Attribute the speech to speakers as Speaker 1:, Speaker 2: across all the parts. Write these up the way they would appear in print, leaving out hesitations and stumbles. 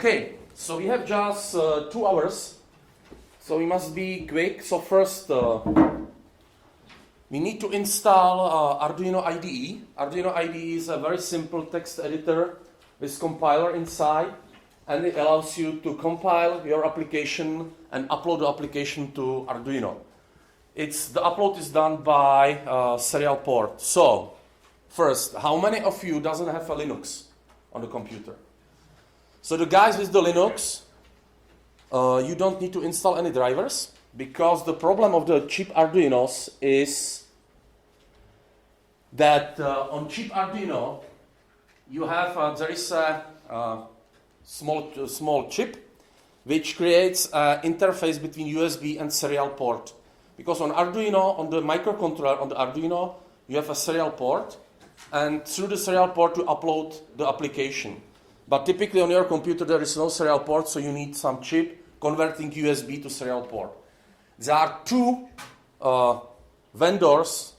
Speaker 1: Okay, so we have just 2 hours, so we must be quick. So first, we need to install Arduino IDE. Arduino IDE is a very simple text editor with compiler inside, and it allows you to compile your application and upload the application to Arduino. The upload is done by serial port. So first, how many of you doesn't have a Linux on the computer? So the guys with the Linux, you don't need to install any drivers, because the problem of the cheap Arduinos is that on cheap Arduino you have there is a small chip which creates an interface between USB and serial port. Because on Arduino, on the microcontroller on the Arduino, you have a serial port, and through the serial port you upload the application. But typically on your computer there is no serial port, so you need some chip converting USB to serial port. There are 2 vendors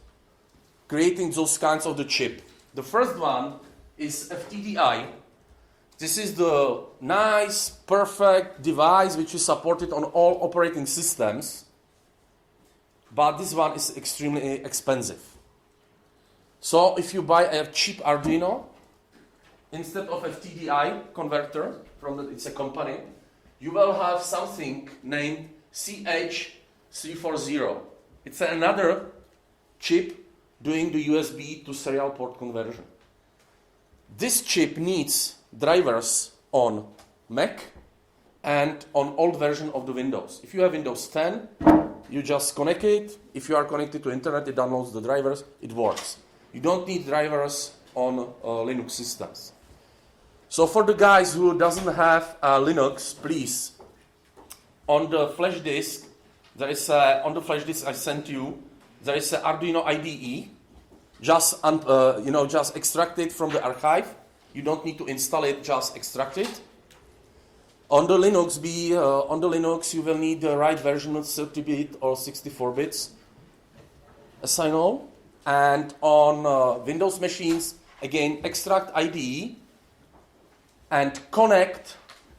Speaker 1: creating those kinds of the chip. The first one is FTDI. This is the nice, perfect device which is supported on all operating systems, but this one is extremely expensive. So if you buy a cheap Arduino, instead of FTDI converter, it's a company, you will have something named CH340. It's another chip doing the USB to serial port conversion. This chip needs drivers on Mac and on old version of the Windows. If you have Windows 10, you just connect it. If you are connected to internet, it downloads the drivers, it works. You don't need drivers on Linux systems. So for the guys who doesn't have Linux, please, on the flash disk, on the flash disk I sent you, there is an Arduino IDE. Just extract it from the archive. You don't need to install it, just extract it. On the Linux, you will need the right version of 30-bit or 64 bits, as I know. And on Windows machines, again, extract IDE and connect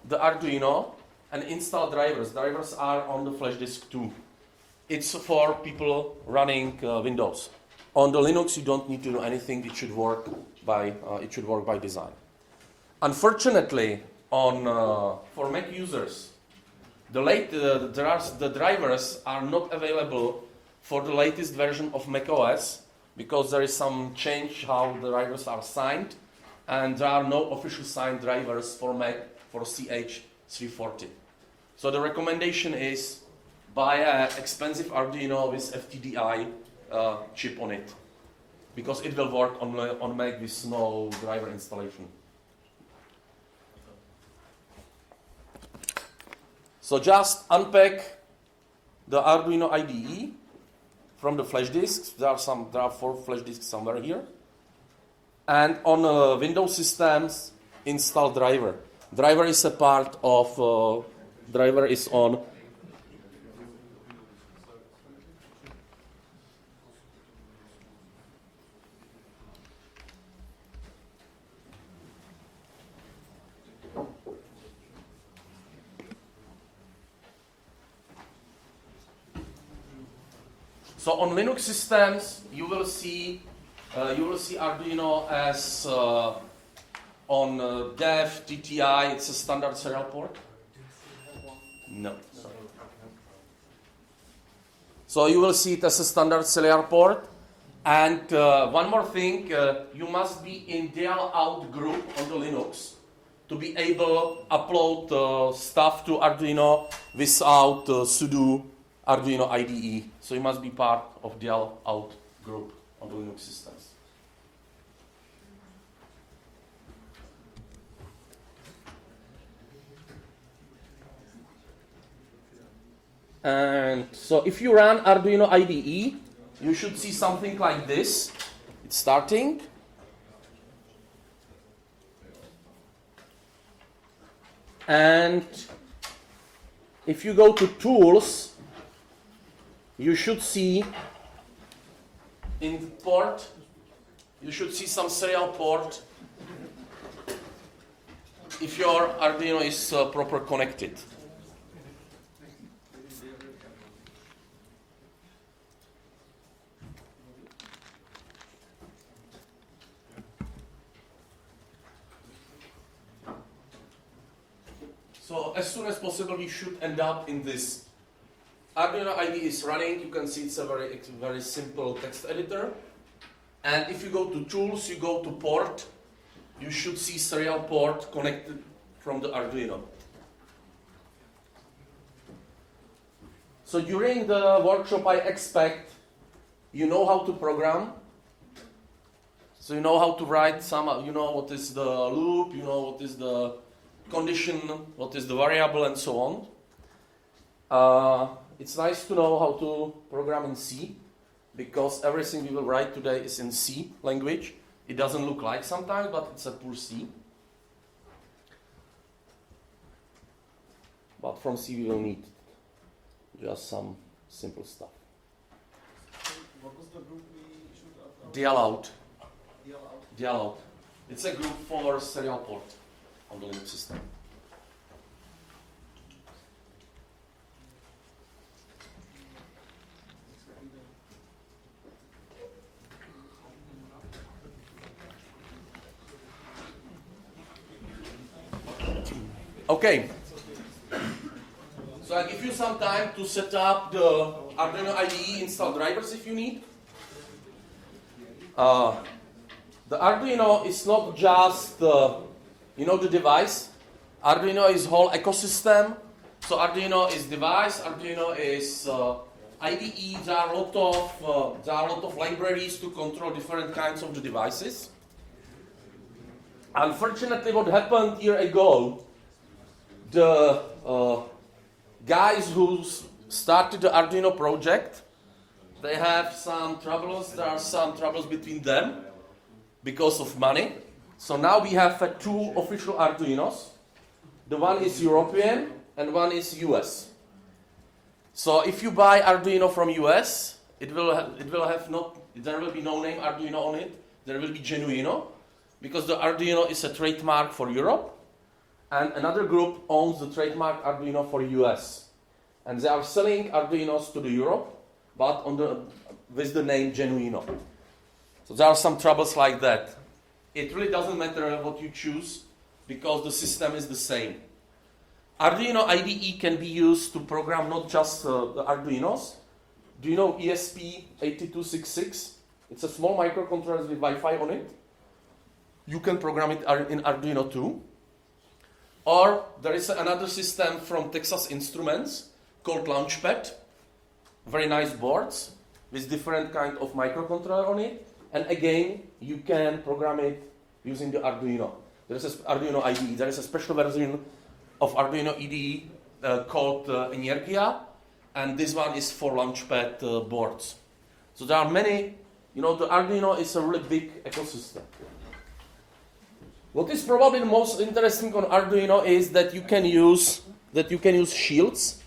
Speaker 1: the Arduino and install drivers. Drivers are on the flash disk too. It's for people running Windows. On the Linux, you don't need to do anything. It should work by design. Unfortunately, for Mac users, the drivers are not available for the latest version of macOS, because there is some change how the drivers are signed, and there are no official signed drivers for Mac for CH340. So the recommendation is buy an expensive Arduino with FTDI chip on it, because it will work on Mac with no driver installation. So just unpack the Arduino IDE from the flash disks. There are 4 flash disks somewhere here. And on Windows systems, install driver. Driver is a part of, driver is on. So on Linux systems, you will see Arduino as on dev, TTI, it's a standard serial port. No. So you will see it as a standard serial port. And one more thing, you must be in DL out group on the Linux to be able to upload stuff to Arduino without sudo Arduino IDE. So you must be part of DL out group on the Linux systems. And so if you run Arduino IDE, you should see something like this. It's starting. And if you go to Tools, you should see in port, you should see some serial port if your Arduino is proper connected. So as soon as possible, we should end up in this. Arduino IDE is running. You can see it's a very simple text editor. And if you go to Tools, you go to Port, you should see serial port connected from the Arduino. So during the workshop, I expect you know how to program. So you know how to write some, you know what is the loop, you know what is the condition, what is the variable, and so on. It's nice to know how to program in C, because everything we will write today is in C language. It doesn't look like sometimes, but it's a pure C. But from C we will need just some simple stuff.
Speaker 2: What was the group we should have?
Speaker 1: Dial-out. Dial-out. It's a group for serial port on the Linux system. Okay, so I give you some time to set up the Arduino IDE, install drivers if you need. The Arduino is not just the device. Arduino is whole ecosystem. So Arduino is device, Arduino is IDE. There are a lot of libraries to control different kinds of the devices. Unfortunately, what happened a year ago, the guys who started the Arduino project, they have some troubles. There are some troubles between them because of money. So now we have two official Arduinos. The one is European and one is US. So if you buy Arduino from US, there will be no name Arduino on it. There will be Genuino, because the Arduino is a trademark for Europe. And another group owns the trademark Arduino for US. And they are selling Arduinos to the Europe, but with the name Genuino. So there are some troubles like that. It really doesn't matter what you choose, because the system is the same. Arduino IDE can be used to program not just the Arduinos. Do you know ESP8266? It's a small microcontroller with Wi-Fi on it. You can program it in Arduino too. Or there is another system from Texas Instruments called Launchpad. Very nice boards with different kind of microcontroller on it. And again, you can program it using the Arduino. There is an Arduino IDE. There is a special version of Arduino IDE called Energia. And this one is for Launchpad boards. So there are many, the Arduino is a really big ecosystem. What is probably the most interesting on Arduino is that you can use shields.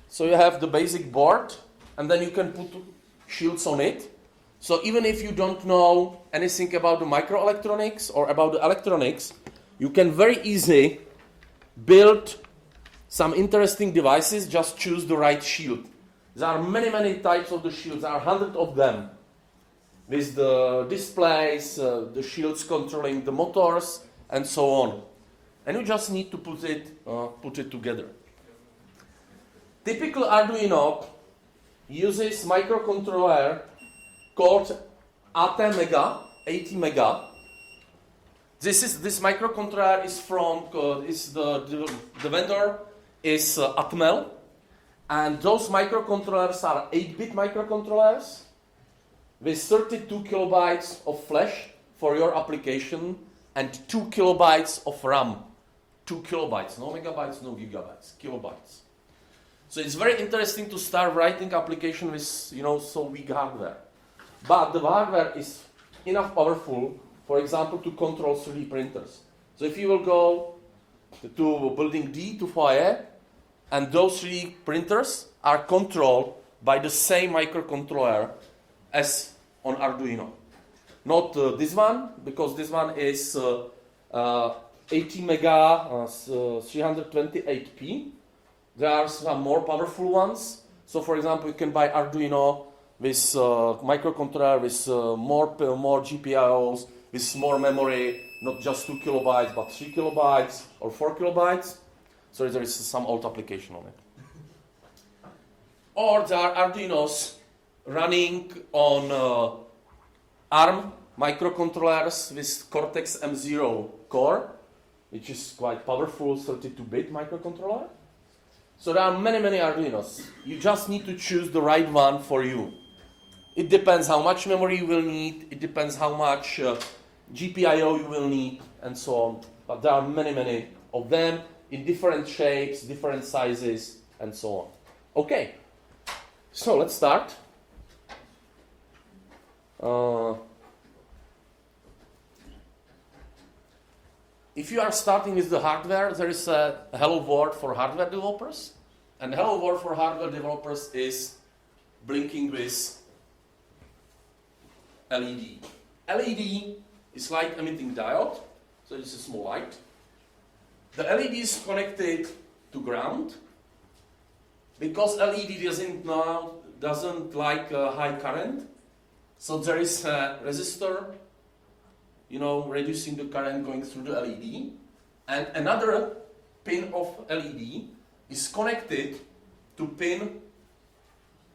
Speaker 1: So you have the basic board, and then you can put shields on it. So even if you don't know anything about the microelectronics or about the electronics, you can very easily build some interesting devices. Just choose the right shield. There are many types of the shields. There are hundreds of them, with the displays, the shields controlling the motors, and so on. And you just need to put it together. Typical Arduino uses microcontroller called AT Mega. This microcontroller is from the vendor is Atmel, and those microcontrollers are 8-bit microcontrollers with 32 kilobytes of flash for your application and 2 kilobytes of RAM. 2 kilobytes, no megabytes, no gigabytes, kilobytes. So it's very interesting to start writing application with so weak hardware. But the hardware is enough powerful, for example, to control 3D printers. So if you will go to building D to foyer, and those 3D printers are controlled by the same microcontroller as on Arduino. Not this one, because this one is 80 mega 328p. There are some more powerful ones. So for example, you can buy Arduino with microcontroller with more GPIOs, with more memory, not just 2 kilobytes, but 3 kilobytes or 4 kilobytes. So there is some old application on it. Or there are Arduinos running on ARM microcontrollers with Cortex M0 core, which is quite powerful 32-bit microcontroller. So there are many Arduinos. You just need to choose the right one for you. It depends how much memory you will need, it depends how much GPIO you will need, and so on. But there are many of them in different shapes, different sizes, and so on. Okay, so let's start. If you are starting with the hardware, there is a hello world for hardware developers. And hello world for hardware developers is blinking with LED. LED is light emitting diode, so it's a small light. The LED is connected to ground because LED doesn't like high current. So there is a resistor, reducing the current going through the LED. And another pin of LED is connected to pin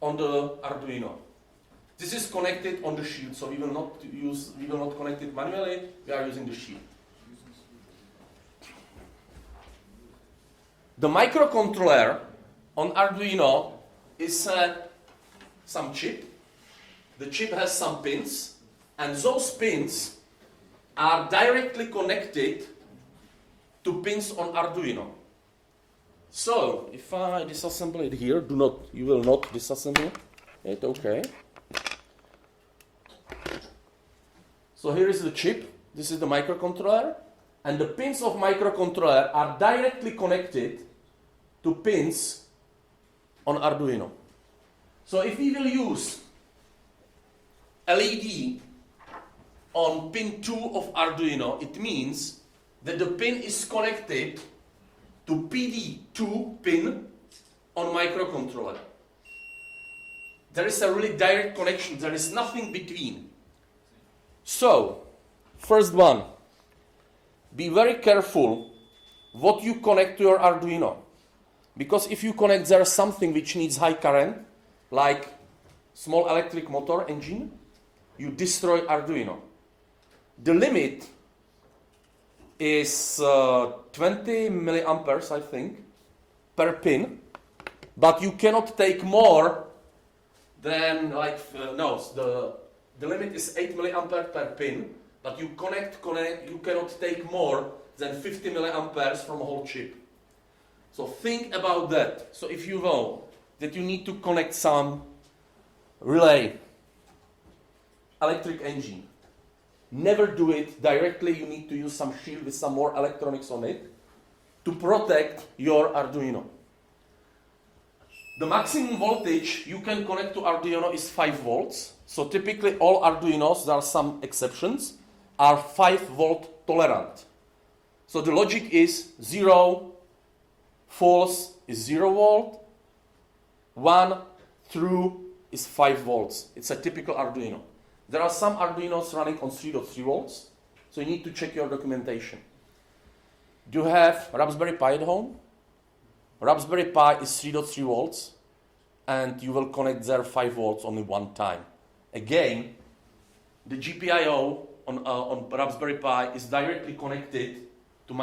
Speaker 1: on the Arduino. This is connected on the shield, so we will not connect it manually, we are using the shield. The microcontroller on Arduino is some chip. The chip has some pins, and those pins are directly connected to pins on Arduino. So, if I disassemble it here, you will not disassemble it, okay. So here is the chip, this is the microcontroller, and the pins of microcontroller are directly connected to pins on Arduino. So if we will use LED on pin 2 of Arduino, it means that the pin is connected to PD2 pin on microcontroller. There is a really direct connection, there is nothing between. So, first one, be very careful what you connect to your Arduino. Because if you connect there something which needs high current, like small electric motor engine, you destroy Arduino. The limit is 20 milliamperes, I think, per pin, but you cannot take more than the limit is 8 milliampere per pin, but you cannot take more than 50 milliamperes from a whole chip. So think about that. So if you know that you need to connect some relay, electric engine, never do it directly. You need to use some shield with some more electronics on it to protect your Arduino. The maximum voltage you can connect to Arduino is 5 volts. So typically all Arduinos, there are some exceptions, are 5 volt tolerant. So the logic is 0, false is 0 volt, 1, true is 5 volts. It's a typical Arduino. There are some Arduinos running on 3.3 volts, so you need to check your documentation. Do you have Raspberry Pi at home? Raspberry Pi is 3.3 volts, and you will connect there 5 volts only one time. Again, the GPIO on Raspberry Pi is directly connected to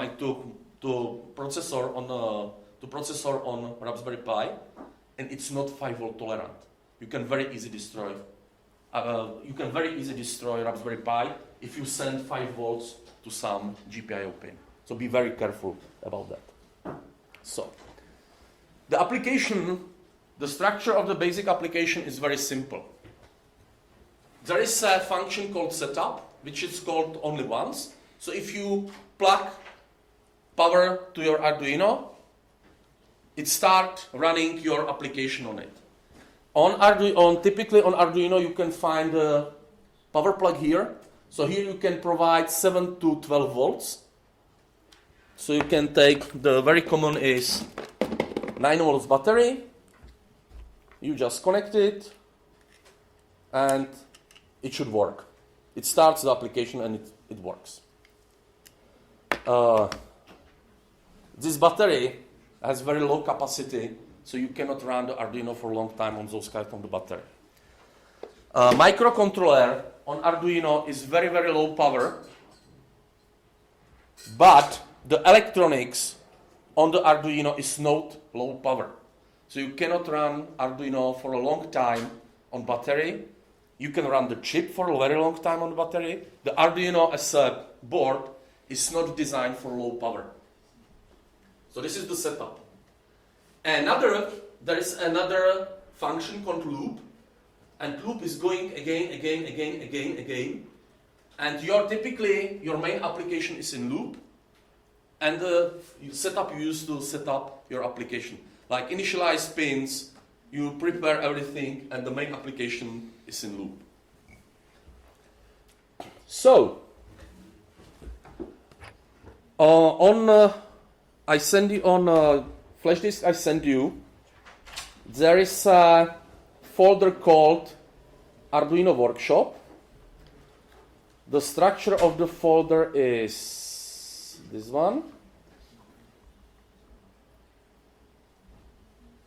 Speaker 1: processor on Raspberry Pi, and it's not 5 volt tolerant. You can very easily destroy. Raspberry Pi if you send 5 volts to some GPIO pin. So be very careful about that. So, the structure of the basic application is very simple. There is a function called setup, which is called only once. So if you plug power to your Arduino, it starts running your application on it. Typically on Arduino, you can find a power plug here. So here you can provide 7 to 12 volts. So you can take, the very common is 9 volts battery. You just connect it and it should work. It starts the application and it works. This battery has very low capacity, so you cannot run the Arduino for a long time on those kind of the battery. Microcontroller on Arduino is very, very low power, but the electronics on the Arduino is not low power. So you cannot run Arduino for a long time on battery. You can run the chip for a very long time on the battery. The Arduino as a board is not designed for low power. So this is the setup. There is another function called loop, and loop is going again, and your main application is in loop, and the setup you use to set up your application. Like initialize pins, you prepare everything, and the main application is in loop. So, I send you on flash disk. I send you. There is a folder called Arduino Workshop. The structure of the folder is this one.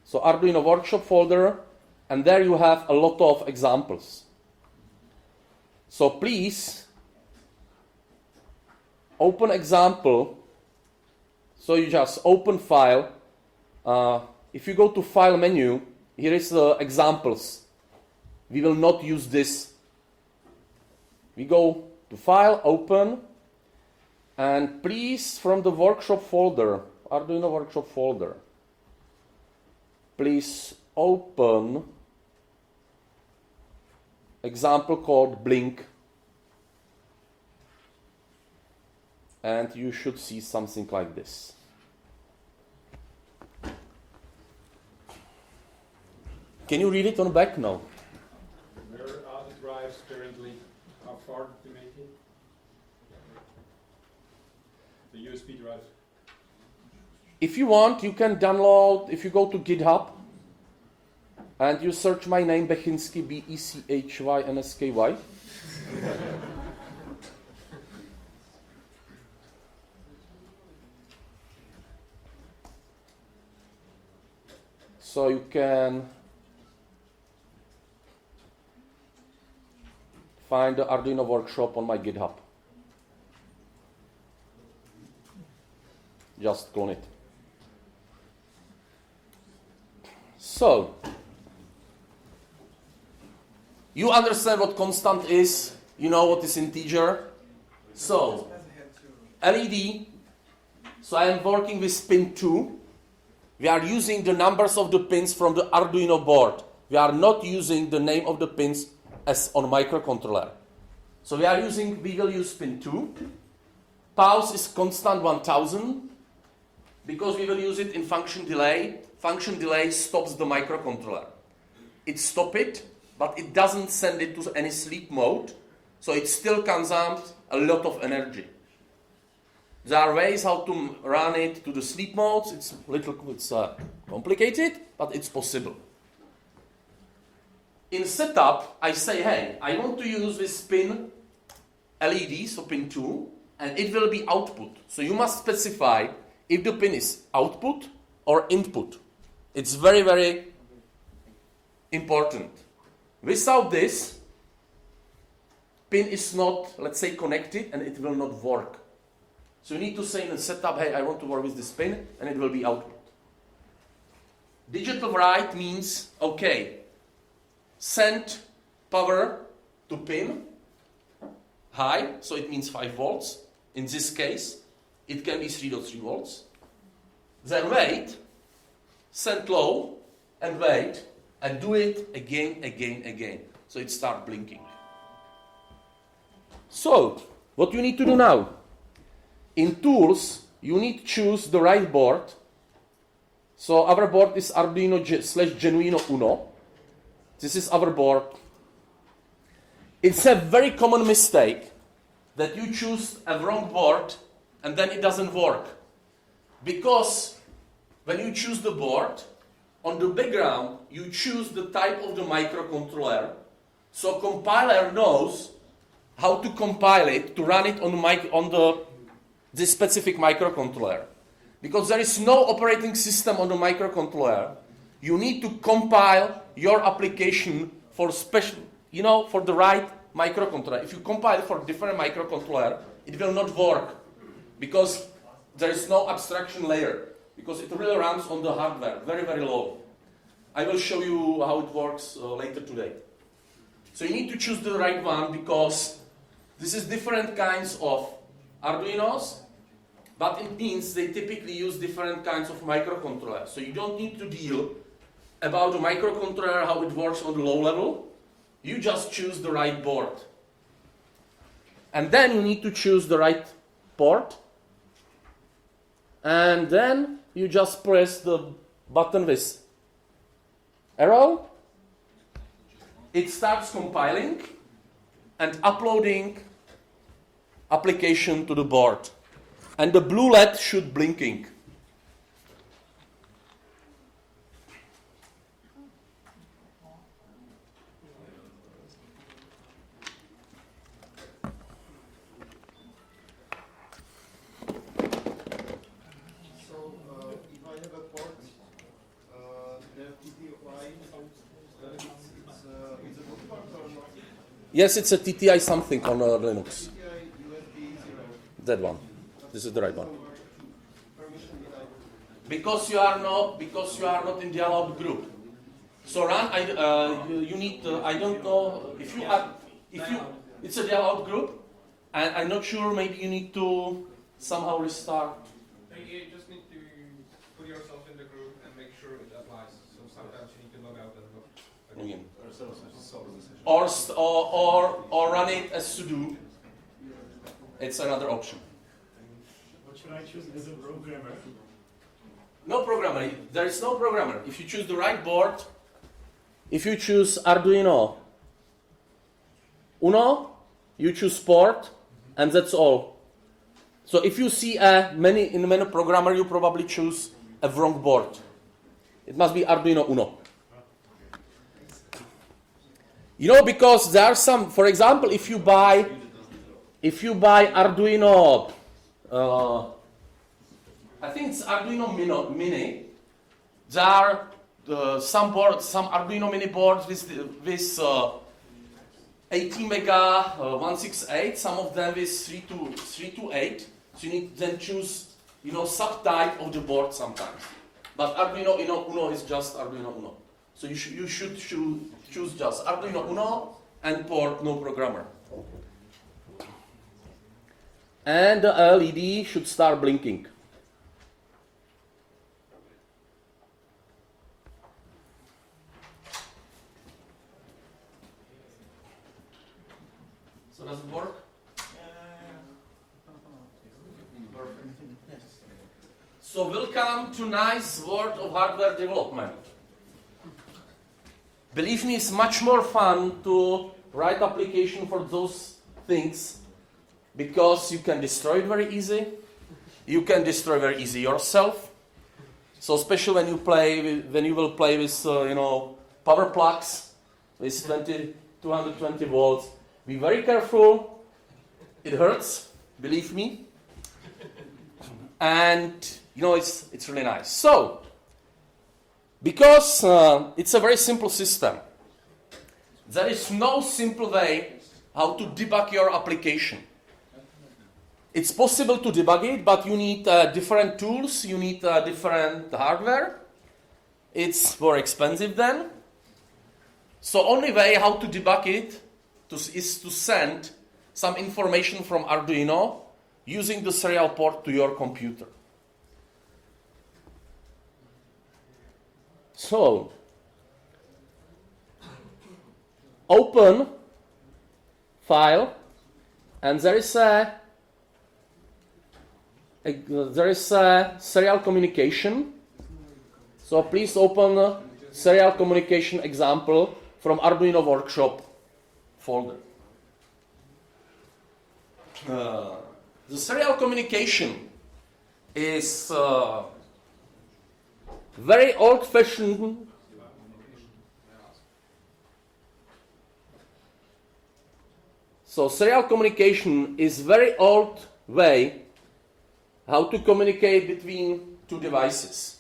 Speaker 1: So Arduino Workshop folder, and there you have a lot of examples. So please open example. So you just open file. If you go to file menu, here is the examples. We will not use this. We go to file, open, and please from the workshop folder, Arduino Workshop folder, please open example called Blink, and you should see something like this. Can you read it on back now?
Speaker 3: Where are the drives currently? How far to make it? The USB drives.
Speaker 1: If you want, you can download, if you go to GitHub and you search my name, Bechynský, Bechynsky. So you can find the Arduino Workshop on my GitHub. Just clone it. So, you understand what constant is, you know what is integer. So, LED, so I am working with pin 2. We are using the numbers of the pins from the Arduino board. We are not using the name of the pins as on microcontroller. So we will use pin 2. Pause is constant 1000 because we will use it in function delay. Function delay stops the microcontroller. It stops it, but it doesn't send it to any sleep mode, so it still consumes a lot of energy. There are ways how to run it to the sleep modes. It's complicated, but it's possible. In setup, I say, hey, I want to use this pin LED, so pin 2, and it will be output. So you must specify if the pin is output or input. It's very, very important. Without this, pin is not, let's say, connected, and it will not work. So you need to say in the setup, hey, I want to work with this pin, and it will be output. Digital write means, okay, send power to pin high, so it means 5 volts. In this case, it can be 3.3 volts. Then wait, send low, and wait, and do it again. So it starts blinking. So, what you need to do now? In tools, you need to choose the right board. So our board is Arduino /Genuino Uno. This is our board. It's a very common mistake that you choose a wrong board and then it doesn't work. Because when you choose the board, on the background you choose the type of the microcontroller, so compiler knows how to compile it, to run it on this specific microcontroller. Because there is no operating system on the microcontroller, you need to compile your application for special, for the right microcontroller. If you compile for different microcontroller, it will not work because there is no abstraction layer, because it really runs on the hardware, very, very low. I will show you how it works later today. So you need to choose the right one because this is different kinds of Arduinos, but it means they typically use different kinds of microcontrollers. So you don't need to deal about the microcontroller, how it works on the low level. You just choose the right board. And then you need to choose the right port. And then you just press the button with arrow. It starts compiling and uploading application to the board. And the blue LED should blinking.
Speaker 2: If I have a port, the TTY, it's a boot port or not?
Speaker 1: Yes, it's a TTI something on Linux.
Speaker 2: TTI USB 0.
Speaker 1: That one. This is the right one.
Speaker 2: Permission denied.
Speaker 1: Because you are not in the allowed group. So run. You need. I don't know if you are. It's a allowed group, and I'm not sure. Maybe you need to somehow restart.
Speaker 3: You just need to put yourself in the group and make sure it applies. So sometimes you need to log out and log
Speaker 1: Again.
Speaker 3: in.
Speaker 1: Or run it as sudo. It's another option.
Speaker 4: What should I choose as a programmer?
Speaker 1: No programmer. There is no programmer. If you choose the right board, if you choose Arduino Uno, you choose port, and that's all. So if you see in many programmer, you probably choose a wrong board. It must be Arduino Uno. Because there are some, for example, if you buy Arduino, I think it's Arduino Mini. There are some Arduino Mini boards with 80 mega 168. Some of them with 328. So you need then choose subtype of the board sometimes. But Arduino Uno is just Arduino Uno. So you should choose just Arduino Uno and port, no programmer. And the LED should start blinking. So does it work? Perfect. So welcome to nice world of hardware development. Believe me, it's much more fun to write application for those things because you can destroy it very easy. You can destroy very easy yourself. So especially when you will play with power plugs with 220 volts, be very careful. It hurts, believe me. And it's really nice. So because it's a very simple system, there is no simple way how to debug your application. It's possible to debug it, but you need different tools, you need different hardware. It's more expensive then. So only way how to debug it is to send some information from Arduino using the serial port to your computer. So, open file, and there is a serial communication. So please open serial communication example from Arduino workshop folder. The serial communication is very old-fashioned. So serial communication is very old way how to communicate between two devices.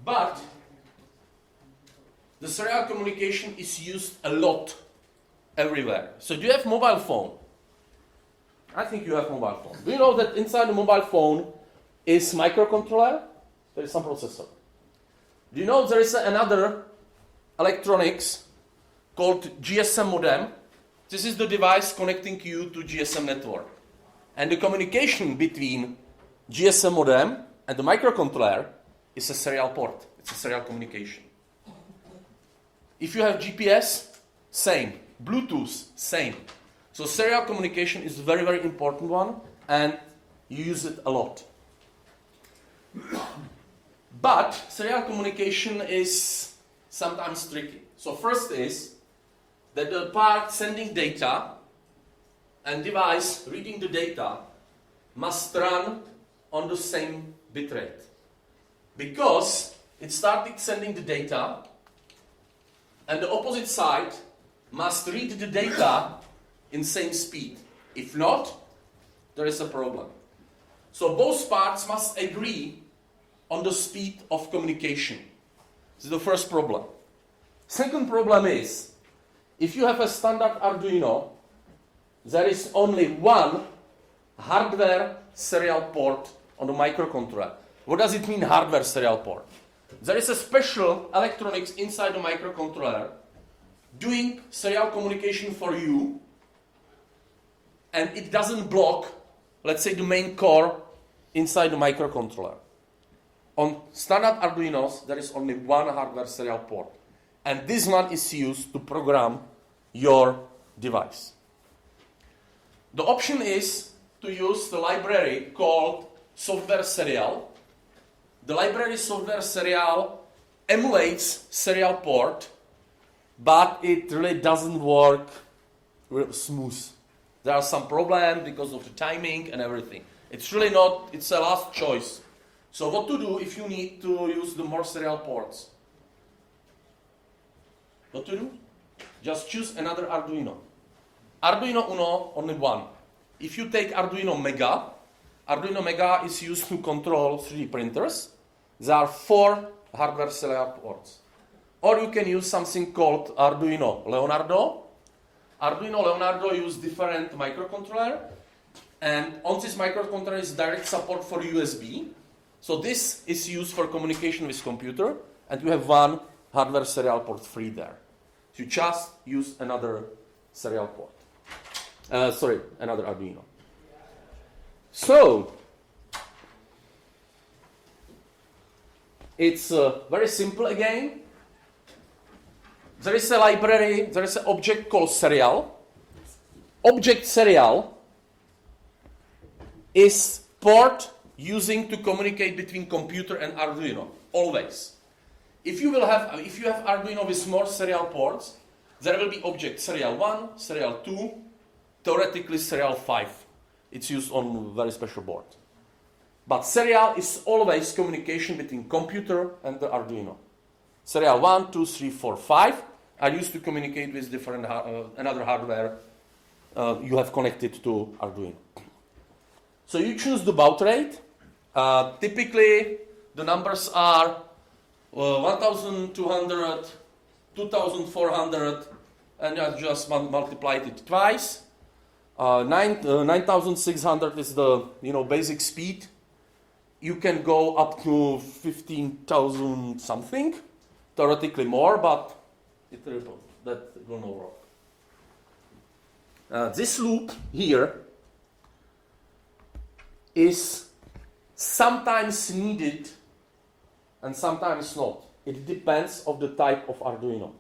Speaker 1: But the serial communication is used a lot everywhere. So do you have mobile phone? I think you have mobile phone. Do you know that inside the mobile phone is microcontroller? There is some processor. Do you know there is another electronics called GSM modem? This is the device connecting you to GSM network. And the communication between GSM modem and the microcontroller is a serial port. It's a serial communication. If you have GPS, same. Bluetooth, same. So serial communication is a very, very important one, and you use it a lot. But serial communication is sometimes tricky. So first is that the part sending data and device reading the data must run on the same bitrate. Because it started sending the data, and the opposite side must read the data in same speed. If not, there is a problem. So both parts must agree on the speed of communication. This is the first problem. Second problem is, if you have a standard Arduino, there is only one hardware serial port on the microcontroller. What does it mean, hardware serial port? There is a special electronics inside the microcontroller doing serial communication for you, and it doesn't block, let's say, the main core inside the microcontroller. On standard Arduinos, there is only one hardware serial port, and this one is used to program your device. The option is to use the library called software serial. The library software serial emulates serial port, but it really doesn't work real smooth. There are some problems because of the timing and everything. It's really not, it's a last choice. So what to do if you need to use the more serial ports? What to do? Just choose another Arduino. Arduino Uno, only one. If you take Arduino Mega is used to control 3D printers. There are 4 hardware serial ports. Or you can use something called Arduino Leonardo. Arduino Leonardo uses different microcontroller, and on this microcontroller is direct support for USB. So this is used for communication with computer, and you have one hardware serial port free there. So you just use another serial port. Another Arduino. So it's very simple again. There is a library, there is an object called serial. Object serial is port using to communicate between computer and Arduino, always. If you have Arduino with more serial ports, there will be object serial 1, serial 2, theoretically serial 5. It's used on very special board. But serial is always communication between computer and the Arduino. Serial 1, 2, 3, 4, 5 are used to communicate with different another hardware you have connected to Arduino. So you choose the baud rate. Typically, the numbers are 1,200, 2,400, and I just multiplied it twice. 9,600 is the basic speed. You can go up to 15,000 something, theoretically more, but that will not work. This loop here is sometimes needed and sometimes not. It depends on the type of Arduino.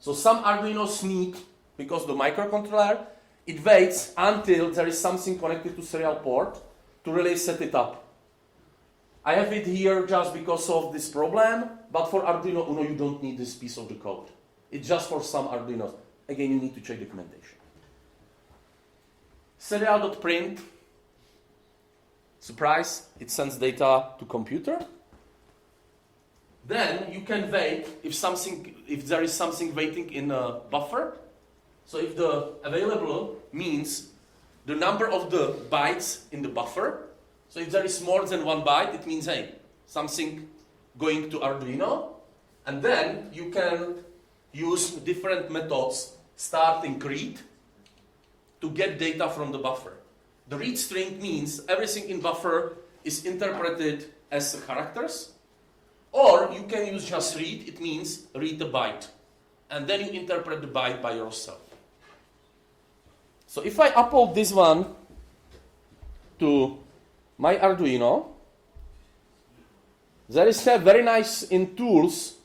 Speaker 1: So some Arduinos need, because the microcontroller, it waits until there is something connected to serial port to really set it up. I have it here just because of this problem, but for Arduino Uno you don't need this piece of the code. It's just for some Arduinos. Again, you need to check documentation. Serial.print Surprise, it sends data to computer. Then you can wait if there is something waiting in a buffer. So if the available means the number of the bytes in the buffer. So if there is more than 1 byte, it means, hey, something going to Arduino. And then you can use different methods starting read to get data from the buffer. The read string means everything in buffer is interpreted as characters. Or you can use just read, it means read the byte. And then you interpret the byte by yourself. So if I upload this one to my Arduino, there is a very nice in tools,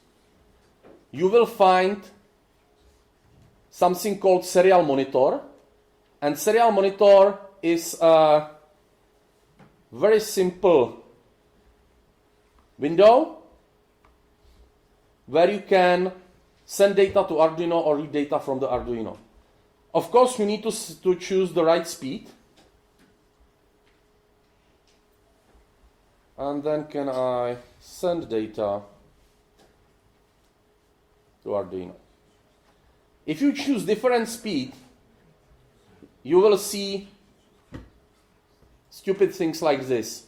Speaker 1: you will find something called serial monitor. And serial monitor is a very simple window where you can send data to Arduino or read data from the Arduino. Of course, you need to choose the right speed. And then can I send data to Arduino? If you choose different speed, you will see stupid things like this.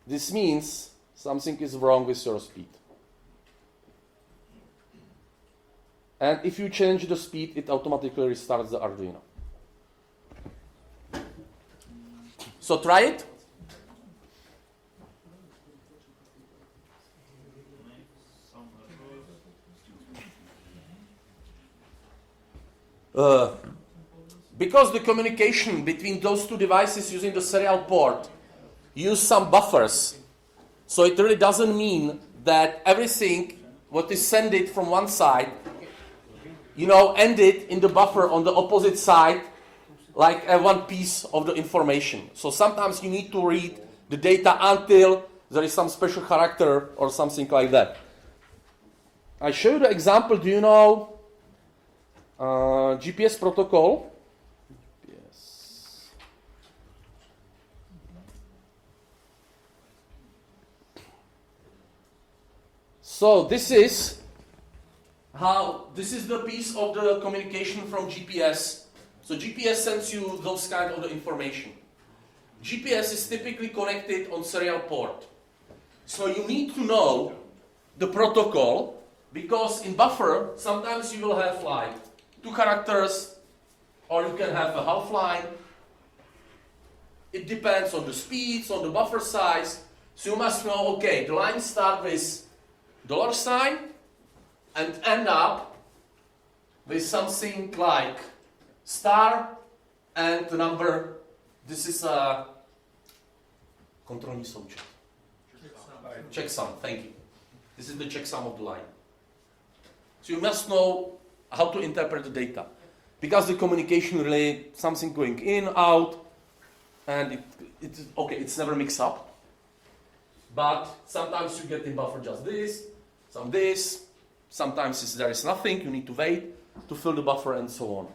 Speaker 1: This means something is wrong with your speed. And if you change the speed, it automatically restarts the Arduino. So try it. Because the communication between those two devices using the serial port use some buffers, so it really doesn't mean that everything what is sent from one side ended in the buffer on the opposite side, like one piece of the information. So sometimes you need to read the data until there is some special character or something like that. I show you the example. Do you know GPS protocol? Yes. So this is the piece of the communication from GPS. So GPS sends you those kind of the information. GPS is typically connected on serial port. So you need to know the protocol, because in buffer sometimes you will have like 2 characters, or you can have a half line. It depends on the speeds, on the buffer size. So you must know, okay, the lines start with $sign and end up with something like star and the number. This is a kontrolní součet. Checksum, thank you. This is the checksum of the line. So you must know how to interpret the data, because the communication really something going in, out, and it's never mixed up. But sometimes you get in buffer just this, sometimes there is nothing, you need to wait to fill the buffer and so on.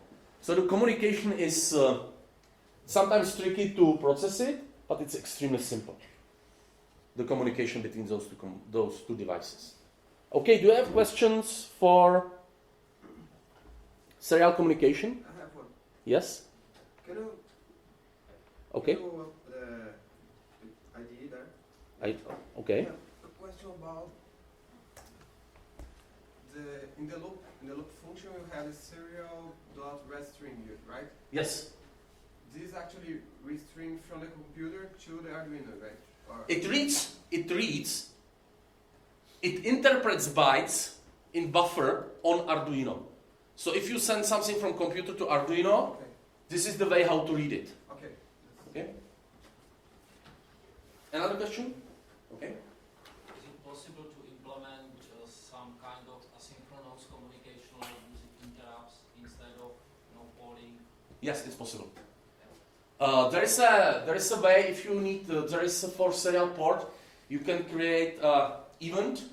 Speaker 1: So the communication is sometimes tricky to process it, but it's extremely simple. The communication between those two devices. Okay, do you have questions for serial communication?
Speaker 2: I have one.
Speaker 1: Yes?
Speaker 2: Can you...
Speaker 1: Okay.
Speaker 2: Can you, the IDE there?
Speaker 1: Okay.
Speaker 2: Yeah, a question about in the loop function you have a serial dot restring here, right?
Speaker 1: Yes.
Speaker 2: This actually restring from the computer to the Arduino, right? Or
Speaker 1: It interprets bytes in buffer on Arduino. So if you send something from computer to Arduino,
Speaker 2: okay.
Speaker 1: this is the way how to read it.
Speaker 2: Okay.
Speaker 1: Okay. Another question? Okay.
Speaker 5: Is it possible to implement some kind of asynchronous communication like using interrupts instead of polling?
Speaker 1: Yes, it's possible. There is a way. If you need, there is a for serial port, you can create event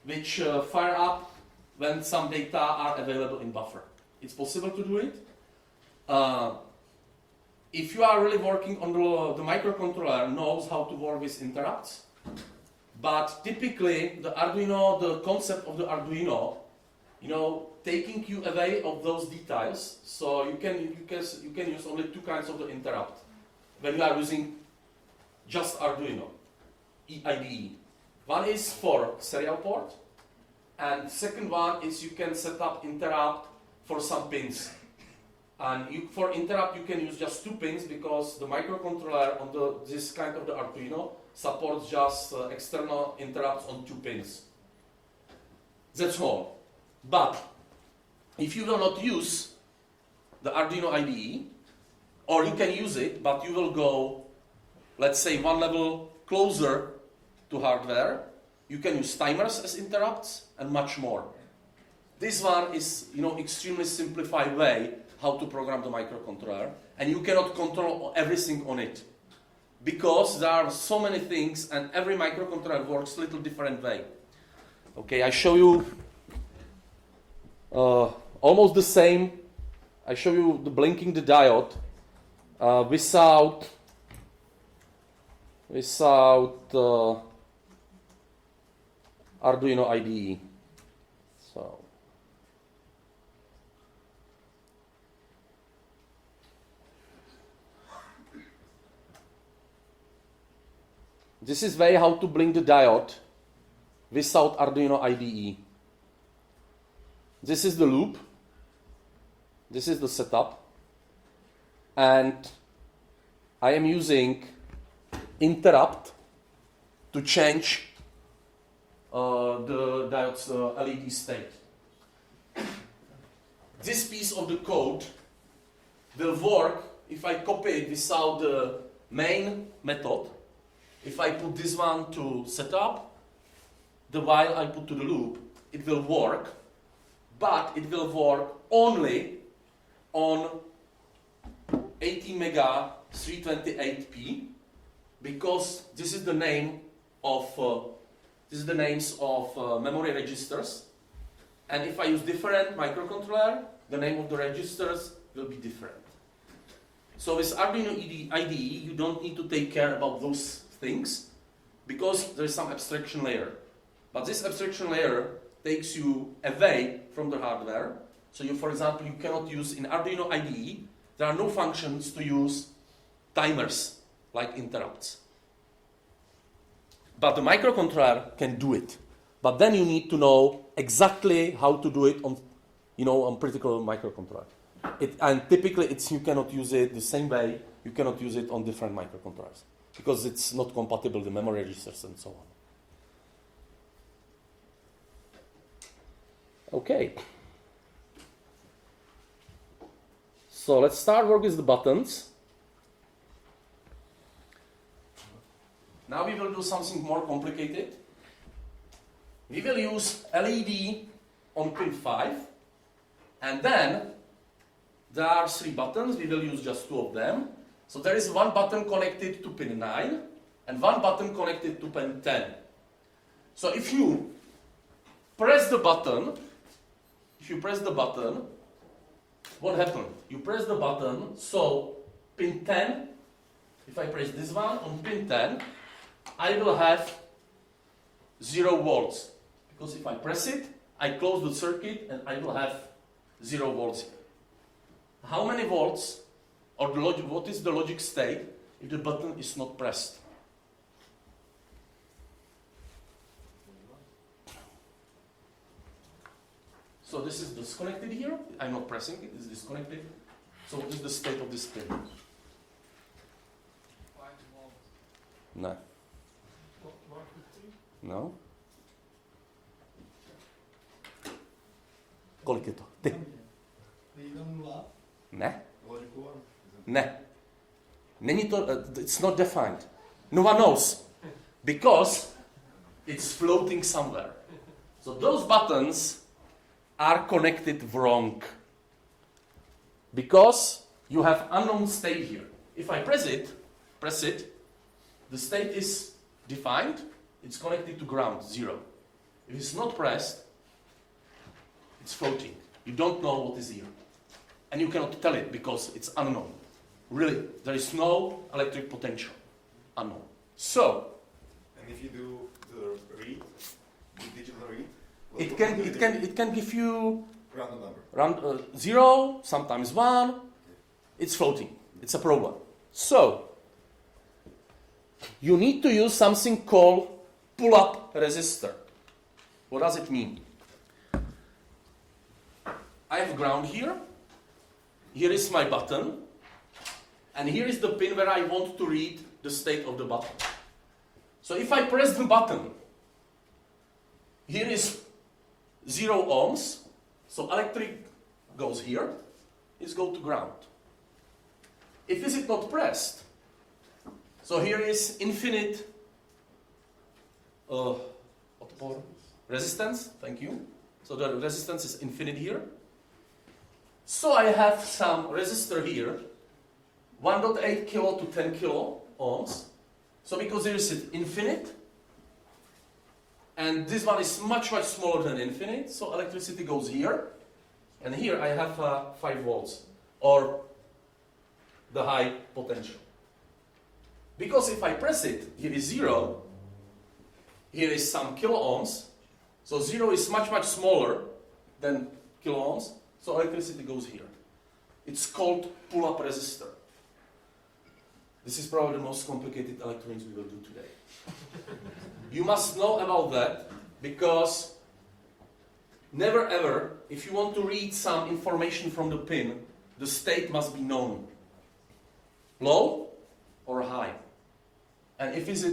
Speaker 1: which fire up when some data are available in buffer. It's possible to do it. if you are really working on the microcontroller knows how to work with interrupts. But typically, the Arduino, the concept of the Arduino, taking you away of those details. So you can use only two kinds of the interrupt when you are using just Arduino IDE. One is for serial port, and second one is you can set up interrupt for some pins. And for interrupt you can use just two pins because the microcontroller on this kind of the Arduino supports just external interrupts on two pins. That's all. But if you will not use the Arduino IDE, or you can use it, but you will go, let's say, one level closer to hardware, you can use timers as interrupts and much more. This one is, extremely simplified way how to program the microcontroller, and you cannot control everything on it because there are so many things, and every microcontroller works a little different way. Okay, I show you almost the same. I show you the blinking the diode without Arduino IDE. So. This is way how to blink the diode without Arduino IDE. This is the loop. This is the setup. And I am using interrupt to change the diode's LED state. This piece of the code will work if I copy it without the main method. If I put this one to setup, the while I put to the loop, it will work, but it will work only on 80 mega 328p, because this is the name of names of memory registers, and if I use different microcontroller, the name of the registers will be different. So with Arduino IDE, you don't need to take care about those things because there is some abstraction layer. But this abstraction layer takes you away from the hardware. So you, for example, you cannot use in Arduino IDE, there are no functions to use timers like interrupts. But the microcontroller can do it. But then you need to know exactly how to do it on, on particular microcontroller. And typically you cannot use it the same way, you cannot use it on different microcontrollers because it's not compatible with the memory registers and so on. Okay. So let's start work with the buttons. Now we will do something more complicated. We will use LED on pin 5, and then there are 3 buttons. We will use just 2 of them. So there is one button connected to pin 9 and one button connected to pin 10. So if you press the button, what happened? You press the button, so pin 10, if I press this one on pin 10, I will have 0 volts. Because if I press it, I close the circuit and I will have 0 volts. How many volts, or what is the logic state if the button is not pressed? So this is disconnected here. I'm not pressing it, it's disconnected. So what is the state of this pin?
Speaker 5: 5 volts.
Speaker 1: No. No. Kolik je to? Ty. Ne. Ne. Není to, it's not defined. No one knows. Because it's floating somewhere. So those buttons are connected wrong. Because you have unknown state here. If I press it, the state is defined, it's connected to ground, 0. If it's not pressed, it's floating. You don't know what is here. And you cannot tell it because it's unknown. Really, there is no electric potential. Unknown. So,
Speaker 6: And if you do the read, the digital read,
Speaker 1: it can give you
Speaker 6: random number.
Speaker 1: 0, sometimes 1. It's floating. It's a problem. So, you need to use something called Pullup Resistor. What does it mean? I have ground here. Here is my button. And here is the pin where I want to read the state of the button. So if I press the button, here is 0 ohms. So electric goes here. It's go to ground. If is it not pressed, so here is infinite resistance. Thank you. So the resistance is infinite here. So I have some resistor here, 1.8 kilo to 10 kilo ohms. So because there is an infinite, and this one is much, much smaller than infinite, so electricity goes here, and here I have 5 volts, or the high potential. Because if I press it, here is 0, here is some kilo ohms, so 0 is much, much smaller than kilo ohms, so electricity goes here. It's called Pullup Resistor. This is probably the most complicated electronics we will do today. You must know about that, because never ever, if you want to read some information from the pin, the state must be known. Low or high. And if this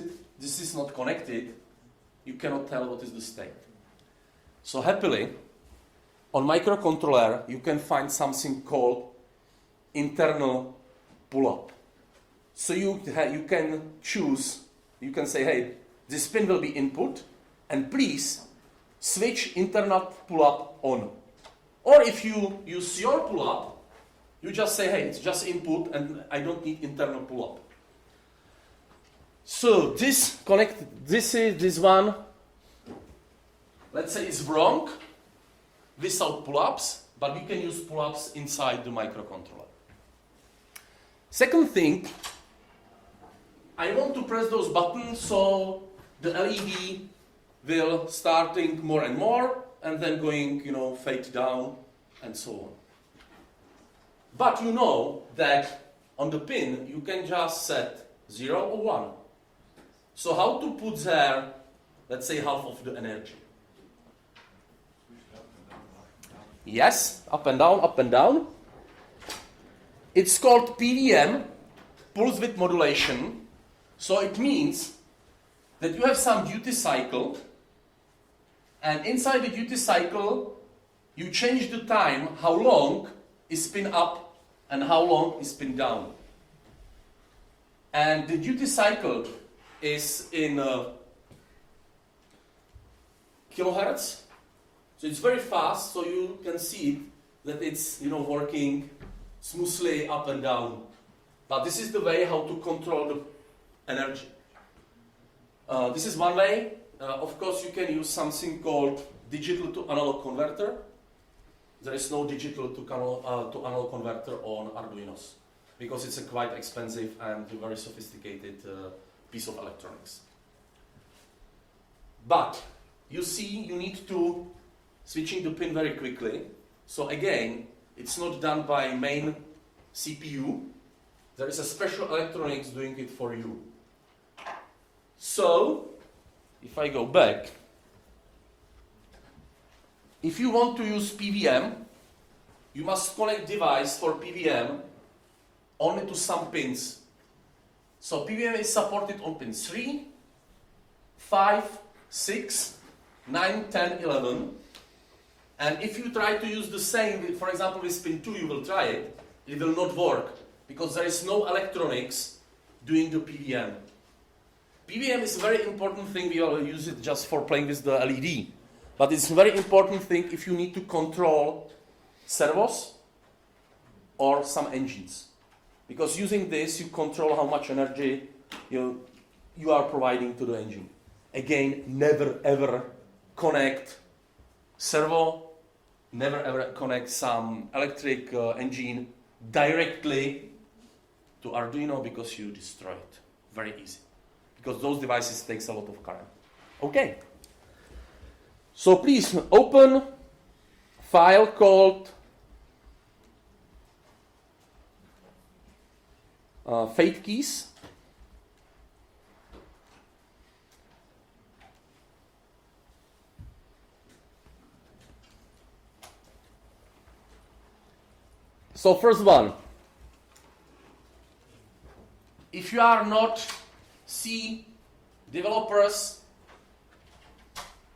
Speaker 1: is not connected, you cannot tell what is the state. So happily, on microcontroller, you can find something called internal pull-up. So you can choose, you can say, hey, this pin will be input, and please switch internal pull-up on. Or if you use your pull-up, you just say, hey, it's just input, and I don't need internal pull-up. So this one, let's say is wrong, without pull-ups, but we can use pull-ups inside the microcontroller. Second thing, I want to press those buttons so the LED will starting more and more, and then going, fade down, and so on. But you know that on the pin, you can just set 0 or 1. So how to put there, let's say, half of the energy? Yes, up and down, up and down. It's called PWM, pulse width modulation. So it means that you have some duty cycle, and inside the duty cycle, you change the time, how long is spin up and how long is spin down. And the duty cycle is in kilohertz. So it's very fast, so you can see that it's working smoothly up and down. But this is the way how to control the energy. This is one way. Of course, you can use something called digital to analog converter. There is no digital to analog converter on Arduinos, because it's a quite expensive and very sophisticated piece of electronics. But you see, you need to switching the pin very quickly. So again, it's not done by main CPU. There is a special electronics doing it for you. So, if I go back, if you want to use PWM, you must connect device for PWM only to some pins. So PWM is supported on pin 3, 5, 6, 9, 10, 11. And if you try to use the same, for example with pin 2, you will try it, it will not work, because there is no electronics doing the PWM. PWM is a very important thing. We all use it just for playing with the LED. But it's a very important thing if you need to control servos or some engines. Because using this, you control how much energy you are providing to the engine. Again, never ever connect servo, never ever connect some electric engine directly to Arduino because you destroy it. Very easy. Because those devices takes a lot of current. Okay. So please open file called fate keys. So first one, if you are not C developers,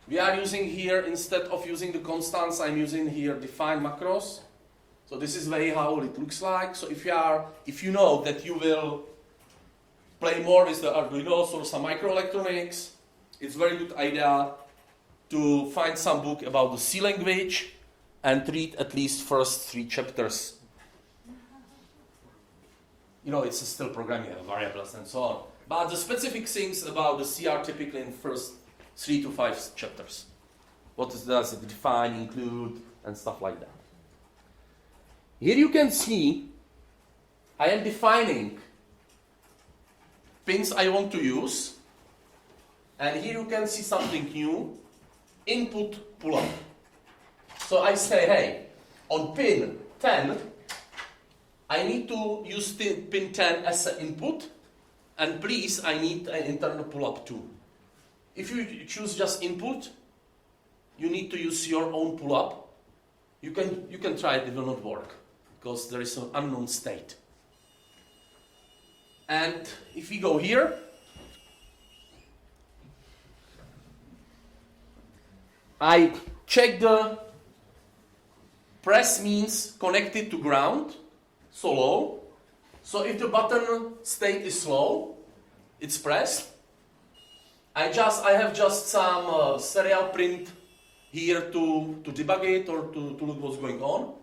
Speaker 1: we are using here, instead of using the constants, I'm using here define macros. So this is way how it looks like. So if you know that you will play more with the Arduinos or some microelectronics, it's very good idea to find some book about the C language and read at least first 3 chapters. You know, it's still programming variables and so on. But the specific things about the C are typically in first 3 to 5 chapters. What does it define, include, and stuff like that. Here you can see I am defining pins I want to use. And here you can see something new, input pull-up. So I say, hey, on pin 10, I need to use pin 10 as an input, and please, I need an internal pull-up too. If you choose just input, you need to use your own pull-up. You can try it will not work, because there is an unknown state. And if we go here, I check the press means connected to ground. So low. So if the button state is low, it's pressed. I have just some serial print here to debug it or to look what's going on.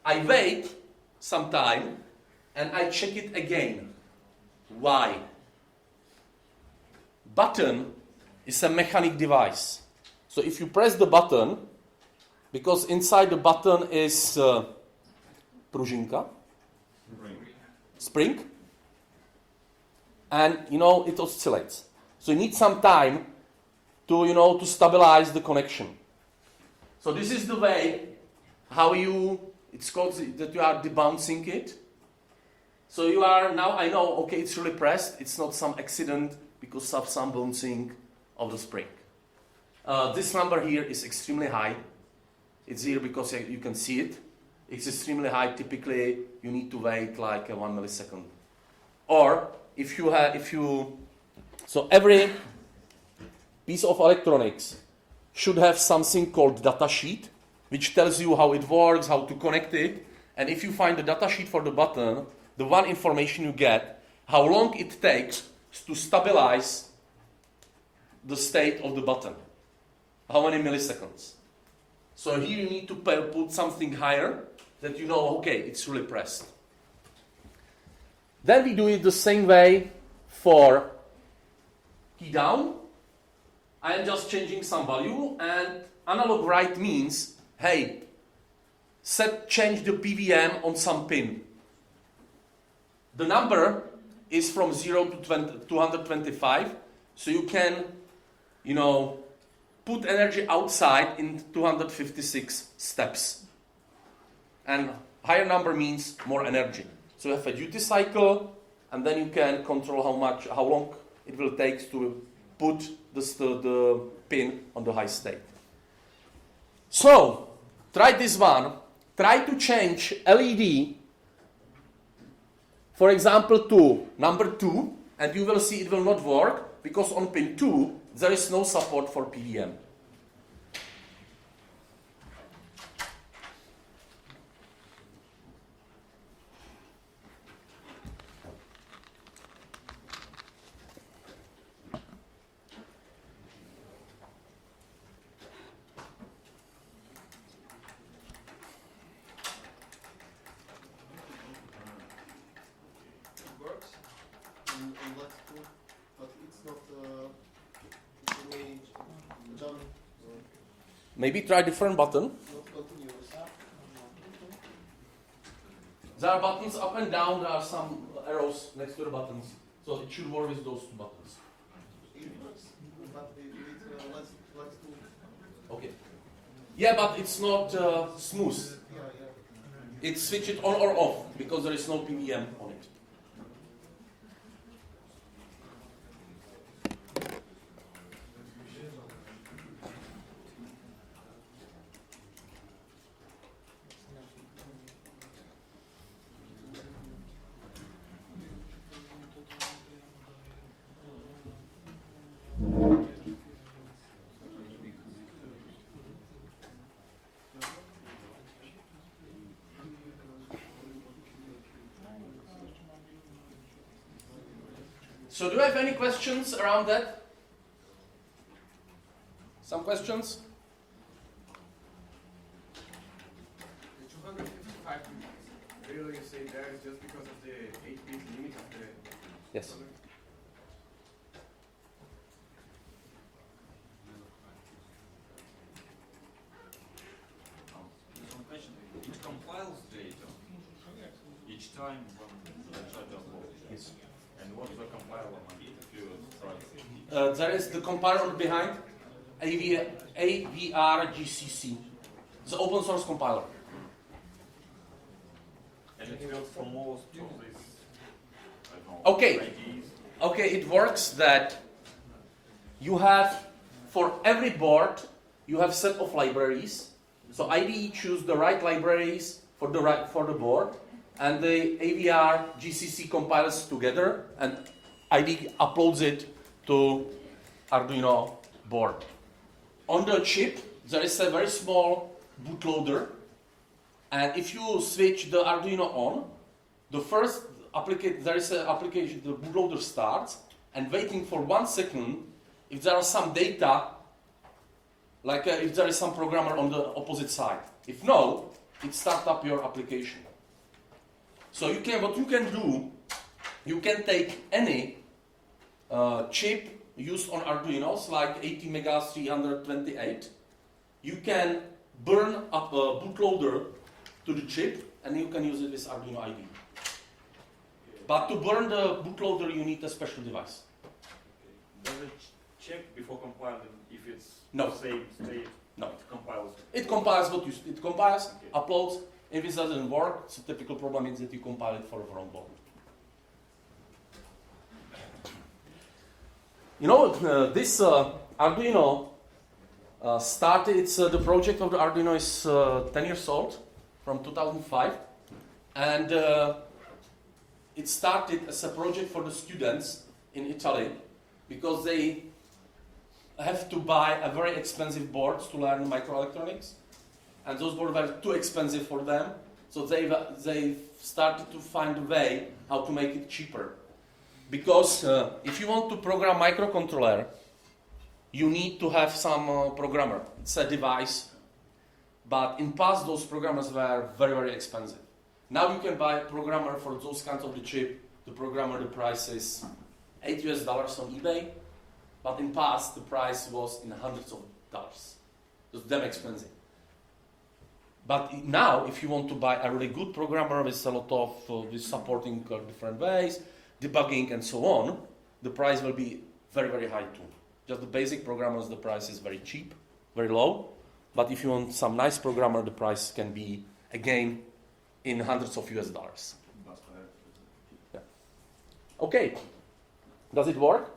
Speaker 1: I wait some time and I check it again. Why? Button is a mechanic device. So if you press the button, because inside the button is pružinka, spring, and it oscillates. So you need some time to to stabilize the connection. So this is the way how it's called that you are debouncing it. So you are now, I know, okay, it's really pressed. It's not some accident because of some bouncing of the spring. This number here is extremely high. It's here because you can see it. It's extremely high. Typically, you need to wait like 1 millisecond. Or so every piece of electronics should have something called data sheet, which tells you how it works, how to connect it. And if you find the data sheet for the button, the one information you get, how long it takes to stabilize the state of the button. How many milliseconds. So here you need to put something higher that okay, it's really pressed. Then we do it the same way for key down. I am just changing some value, and analog write means, hey, change the PWM on some pin. The number is from 0 to 225, so you can, put energy outside in 256 steps. And higher number means more energy. So you have a duty cycle, and then you can control how long it will take to put the pin on the high state. So, try this one. Try to change LED, for example, to number 2, and you will see it will not work, because on pin 2, there is no support for PWM. Maybe try different button. There are buttons up and down. There are some arrows next to the buttons. So it should work with those two buttons.
Speaker 2: It works, but it let's do.
Speaker 1: Okay. Yeah, but it's not smooth.
Speaker 2: Yeah.
Speaker 1: It's switch it on or off because there is no PWM on it. So do you have any questions around that? Some questions?
Speaker 2: The 255 really you say there is just because of the 8-bit limit of the.
Speaker 1: Yes.
Speaker 7: There's one question. It compiles data each time when the try to upload.
Speaker 1: Yes.
Speaker 7: And what's the compiler if you try?
Speaker 1: There is the compiler behind, AVR-GCC. It's an open source compiler.
Speaker 7: And it builds for most of these, I don't know,
Speaker 1: Okay.
Speaker 7: IDs.
Speaker 1: Okay, it works that you have, for every board, you have set of libraries. So IDE choose the right libraries for the board, and the AVR GCC compiles together, and IDE uploads it to Arduino board. On the chip, there is a very small bootloader, and if you switch the Arduino on, the first there is an application, the bootloader starts, and waiting for 1 second, if there are some data, like if there is some programmer on the opposite side. If no, it starts up your application. So what you can do, you can take any chip used on Arduinos, like 80 megas 328. You can burn up a bootloader to the chip, and you can use it with Arduino IDE. But to burn the bootloader, you need a special device.
Speaker 7: Does it check before compiling if it's
Speaker 1: No.
Speaker 7: the same state?
Speaker 1: No.
Speaker 7: It compiles.
Speaker 1: It compiles it compiles,
Speaker 7: Okay.
Speaker 1: uploads. If it doesn't work, it's a typical problem is that you compile it for a wrong board. You know, this Arduino started. The project of the Arduino is 10 years old, from 2005, and it started as a project for the students in Italy because they have to buy a very expensive boards to learn microelectronics, and those boards were too expensive for them. So they started to find a way how to make it cheaper. Because if you want to program microcontroller, you need to have some programmer. It's a device. But in past, those programmers were very, very expensive. Now you can buy a programmer for those kinds of the chip. The programmer, the price is $8 on eBay. But in past, the price was in hundreds of dollars. It was damn expensive. But now, if you want to buy a really good programmer with a lot of with supporting different ways, debugging and so on, the price will be very, very high too. Just the basic programmers, the price is very cheap, very low. But if you want some nice programmer, the price can be, again, in hundreds of US dollars. Yeah. Okay. Does it work?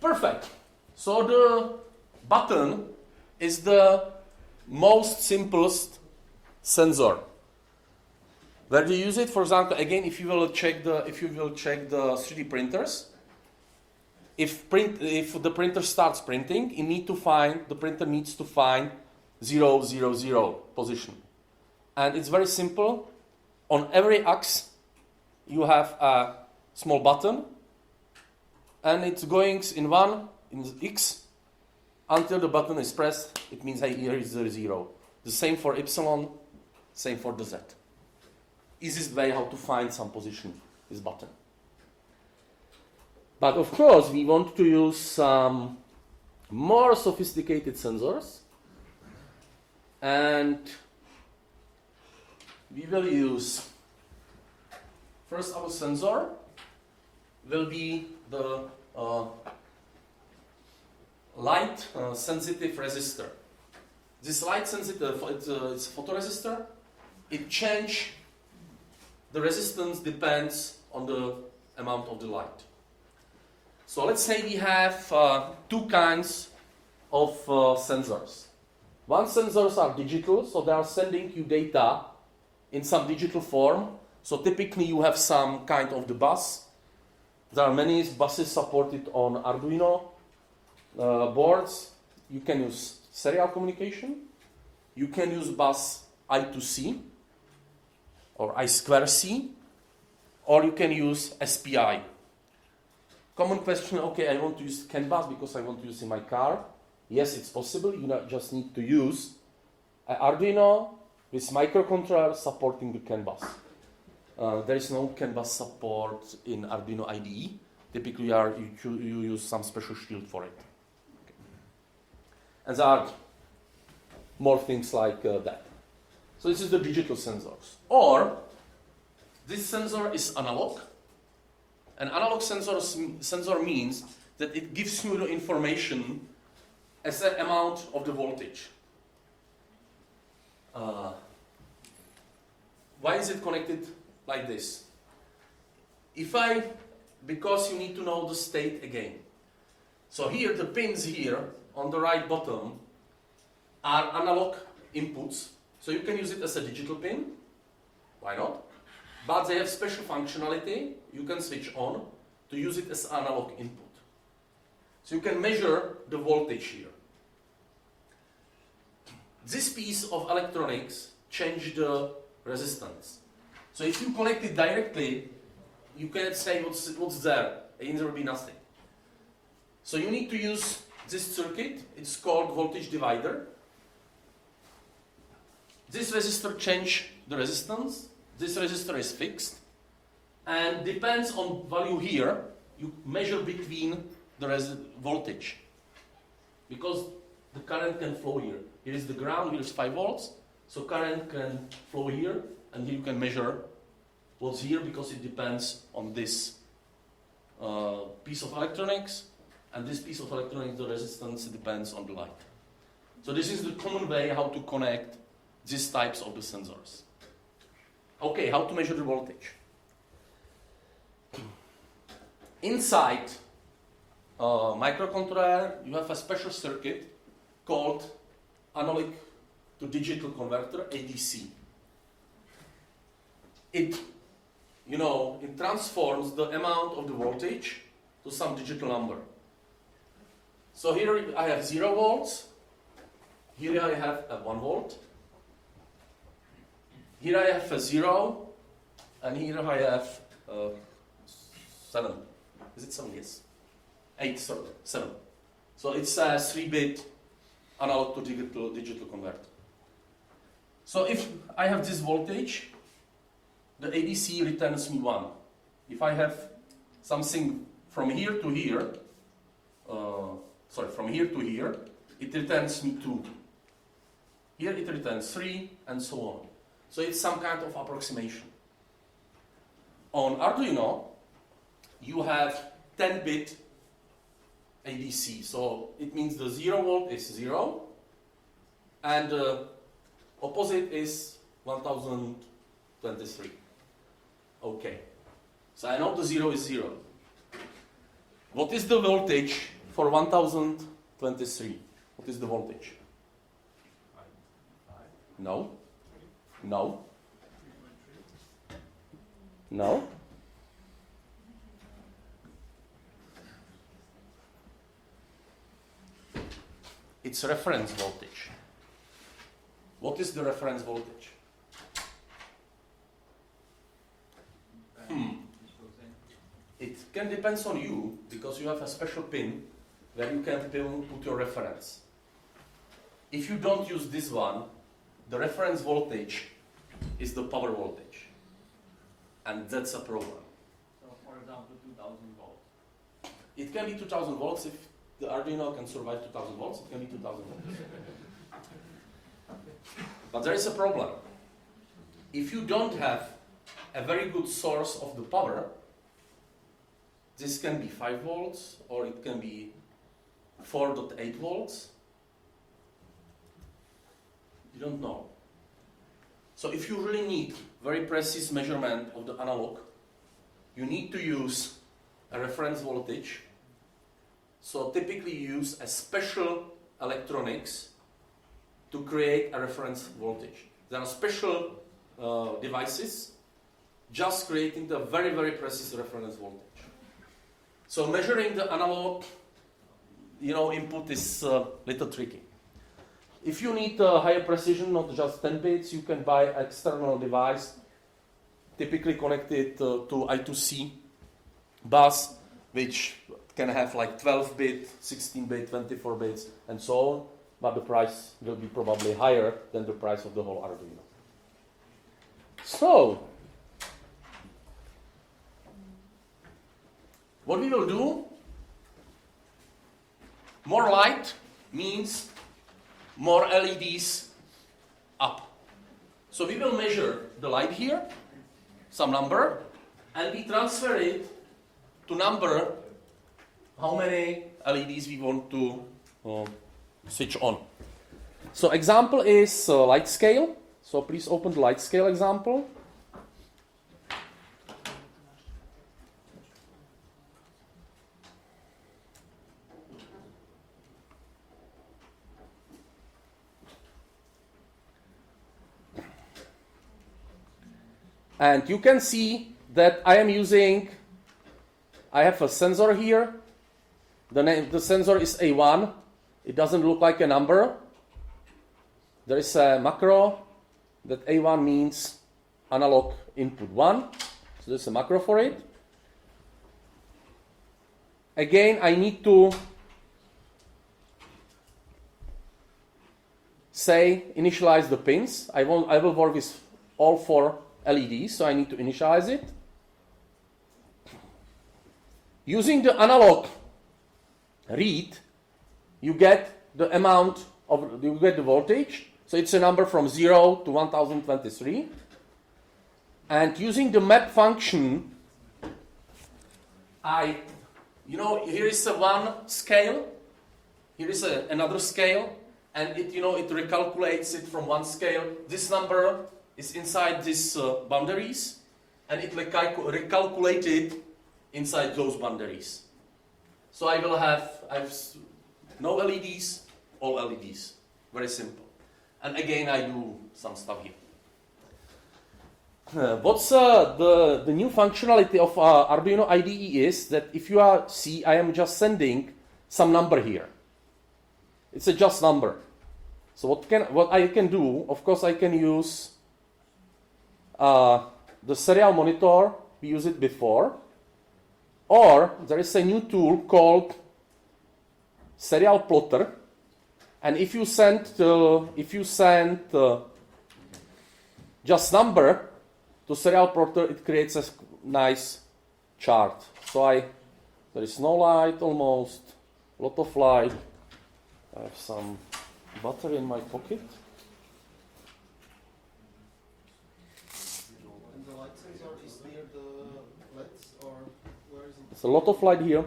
Speaker 1: Perfect. So the button is the most simplest sensor. Where do you use it? For example, again, if you will check the 3D printers, if the printer starts printing, the printer needs to find 0, 0, 0 position. And it's very simple. On every axis, you have a small button, and it's going in the X until the button is pressed. It means, hey, here is the 0. The same for Y, same for the Z. Easiest way how to find some position is button. But of course, we want to use some more sophisticated sensors, and we will use First, our sensor will be the light sensitive resistor. This light sensitive, it's a photoresistor. It change the resistance depends on the amount of the light. So let's say we have two kinds of sensors. One sensors are digital, so they are sending you data in some digital form. So typically you have some kind of the bus. There are many buses supported on Arduino boards. You can use serial communication. You can use bus I2C or I2C, or you can use SPI. Common question, okay, I want to use CAN bus because I want to use in my car. Yes, it's possible. You just need to use an Arduino with microcontroller supporting the CAN bus. There is no CAN bus support in Arduino IDE. Typically, you use some special shield for it. Okay. And there are more things like that. So this is the digital sensors. Or this sensor is analog. An analog sensor means that it gives you the information as an amount of the voltage. Why is it connected like this? Because you need to know the state again. So here, the pins here on the right bottom are analog inputs. So you can use it as a digital pin. Why not? But they have special functionality. You can switch on to use it as analog input. So you can measure the voltage here. This piece of electronics changes the resistance. So if you connect it directly, you cannot say what's there. And there will be nothing. So you need to use this circuit. It's called voltage divider. This resistor changes the resistance. This resistor is fixed. And depends on value here, you measure between the voltage. Because the current can flow here. Here is the ground, here is 5 volts. So current can flow here, and here you can measure what's here because it depends on this piece of electronics. And this piece of electronics, the resistance depends on the light. So this is the common way how to connect these types of the sensors. Okay, how to measure the voltage? Inside microcontroller, you have a special circuit called analog to digital converter, ADC. It transforms the amount of the voltage to some digital number. So here I have 0 volts. Here I have a 1 volt. Here I have a 0, and here I have 7. Is it 7? Yes. 8, sorry, 7. So it's a 3-bit analog to digital converter. So if I have this voltage, the ADC returns me 1. If I have something from here to here, from here to here, it returns me 2. Here it returns 3, and so on. So it's some kind of approximation. On Arduino, you have 10-bit ADC. So it means the 0 volt is 0, and the opposite is 1023. Okay. So I know the 0 is 0. What is the voltage for 1023? What is the voltage? No. No. No. It's reference voltage. What is the reference voltage? It can depend on you because you have a special pin where you can put your reference. If you don't use this one, the reference voltage is the power voltage. And that's a problem.
Speaker 5: So, for example, 2000 volts.
Speaker 1: It can be 2000 volts. If the Arduino can survive 2000 volts, it can be 2000 volts. But there is a problem. If you don't have a very good source of the power. This can be 5 volts or it can be 4.8 volts. You don't know. So if you really need very precise measurement of the analog, you need to use a reference voltage. So typically you use a special electronics to create a reference voltage. There are special devices just creating the very, very precise reference voltage. So measuring the analog, input is a little tricky. If you need higher precision, not just 10 bits, you can buy an external device, typically connected to I2C bus, which can have like 12-bit, 16-bit, 24 bits, and so on, but the price will be probably higher than the price of the whole Arduino. So, what we will do, more light means more LEDs up. So we will measure the light here, some number, and we transfer it to number how many LEDs we want to switch on. So example is light scale. So please open the light scale example. And you can see that I have a sensor here. The sensor is A1. It doesn't look like a number. There is a macro that A1 means analog input 1. So there's a macro for it. Again, I need to initialize the pins. I will work with all 4 LEDs, so I need to initialize it. Using the analog read, you get the voltage. So it's a number from 0 to 1023. And using the map function, here is one scale, here is another scale, and it recalculates it from one scale. This number is inside these boundaries, and it recalculated inside those boundaries. So I have no LEDs, all LEDs. Very simple. And again, I do some stuff here. What's the new functionality of Arduino IDE is that if you see, I am just sending some number here. It's a just number. So what I can do, of course, I can use the serial monitor. We used it before. Or there is a new tool called serial plotter, and if you send just number to serial plotter, it creates a nice chart. So there is no light almost, a lot of light. I have some battery in my pocket.
Speaker 8: And the light sensor is near the LEDs, or where is it?
Speaker 1: There's a lot of light here.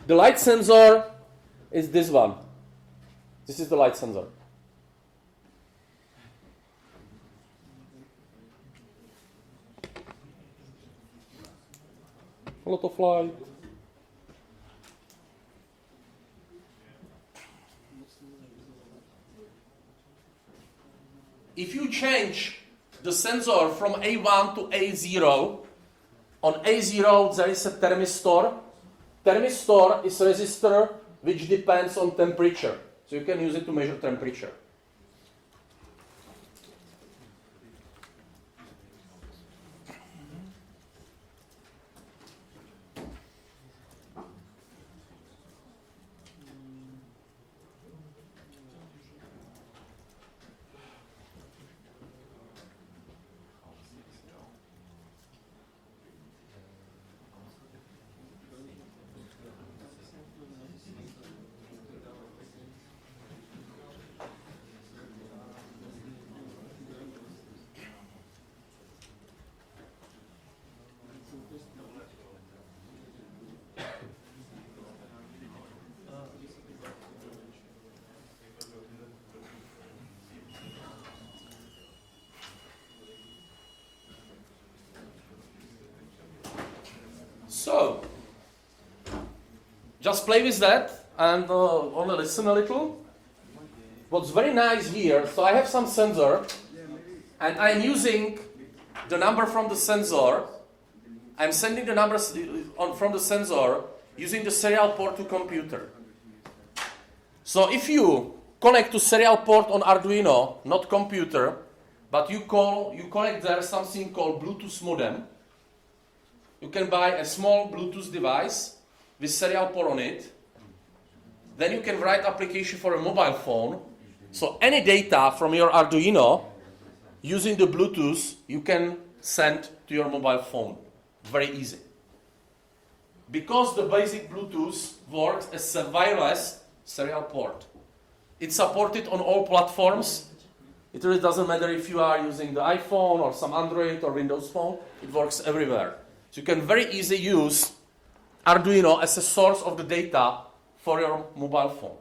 Speaker 1: The light sensor is this one. This is the light sensor. A lot of light. If you change the sensor from A1 to A0, on A0 there is a thermistor. Thermistor is a resistor which depends on temperature. So you can use it to measure temperature. So, just play with that and only listen a little. What's very nice here, so I have some sensor and I'm using the number from the sensor. I'm sending the numbers from the sensor using the serial port to computer. So if you connect to serial port on Arduino, not computer, but you connect there something called Bluetooth modem. You can buy a small Bluetooth device with serial port on it. Then you can write application for a mobile phone. So any data from your Arduino using the Bluetooth you can send to your mobile phone. Very easy. Because the basic Bluetooth works as a wireless serial port. It's supported on all platforms. It really doesn't matter if you are using the iPhone or some Android or Windows phone. It works everywhere. So you can very easily use Arduino as a source of the data for your mobile phone.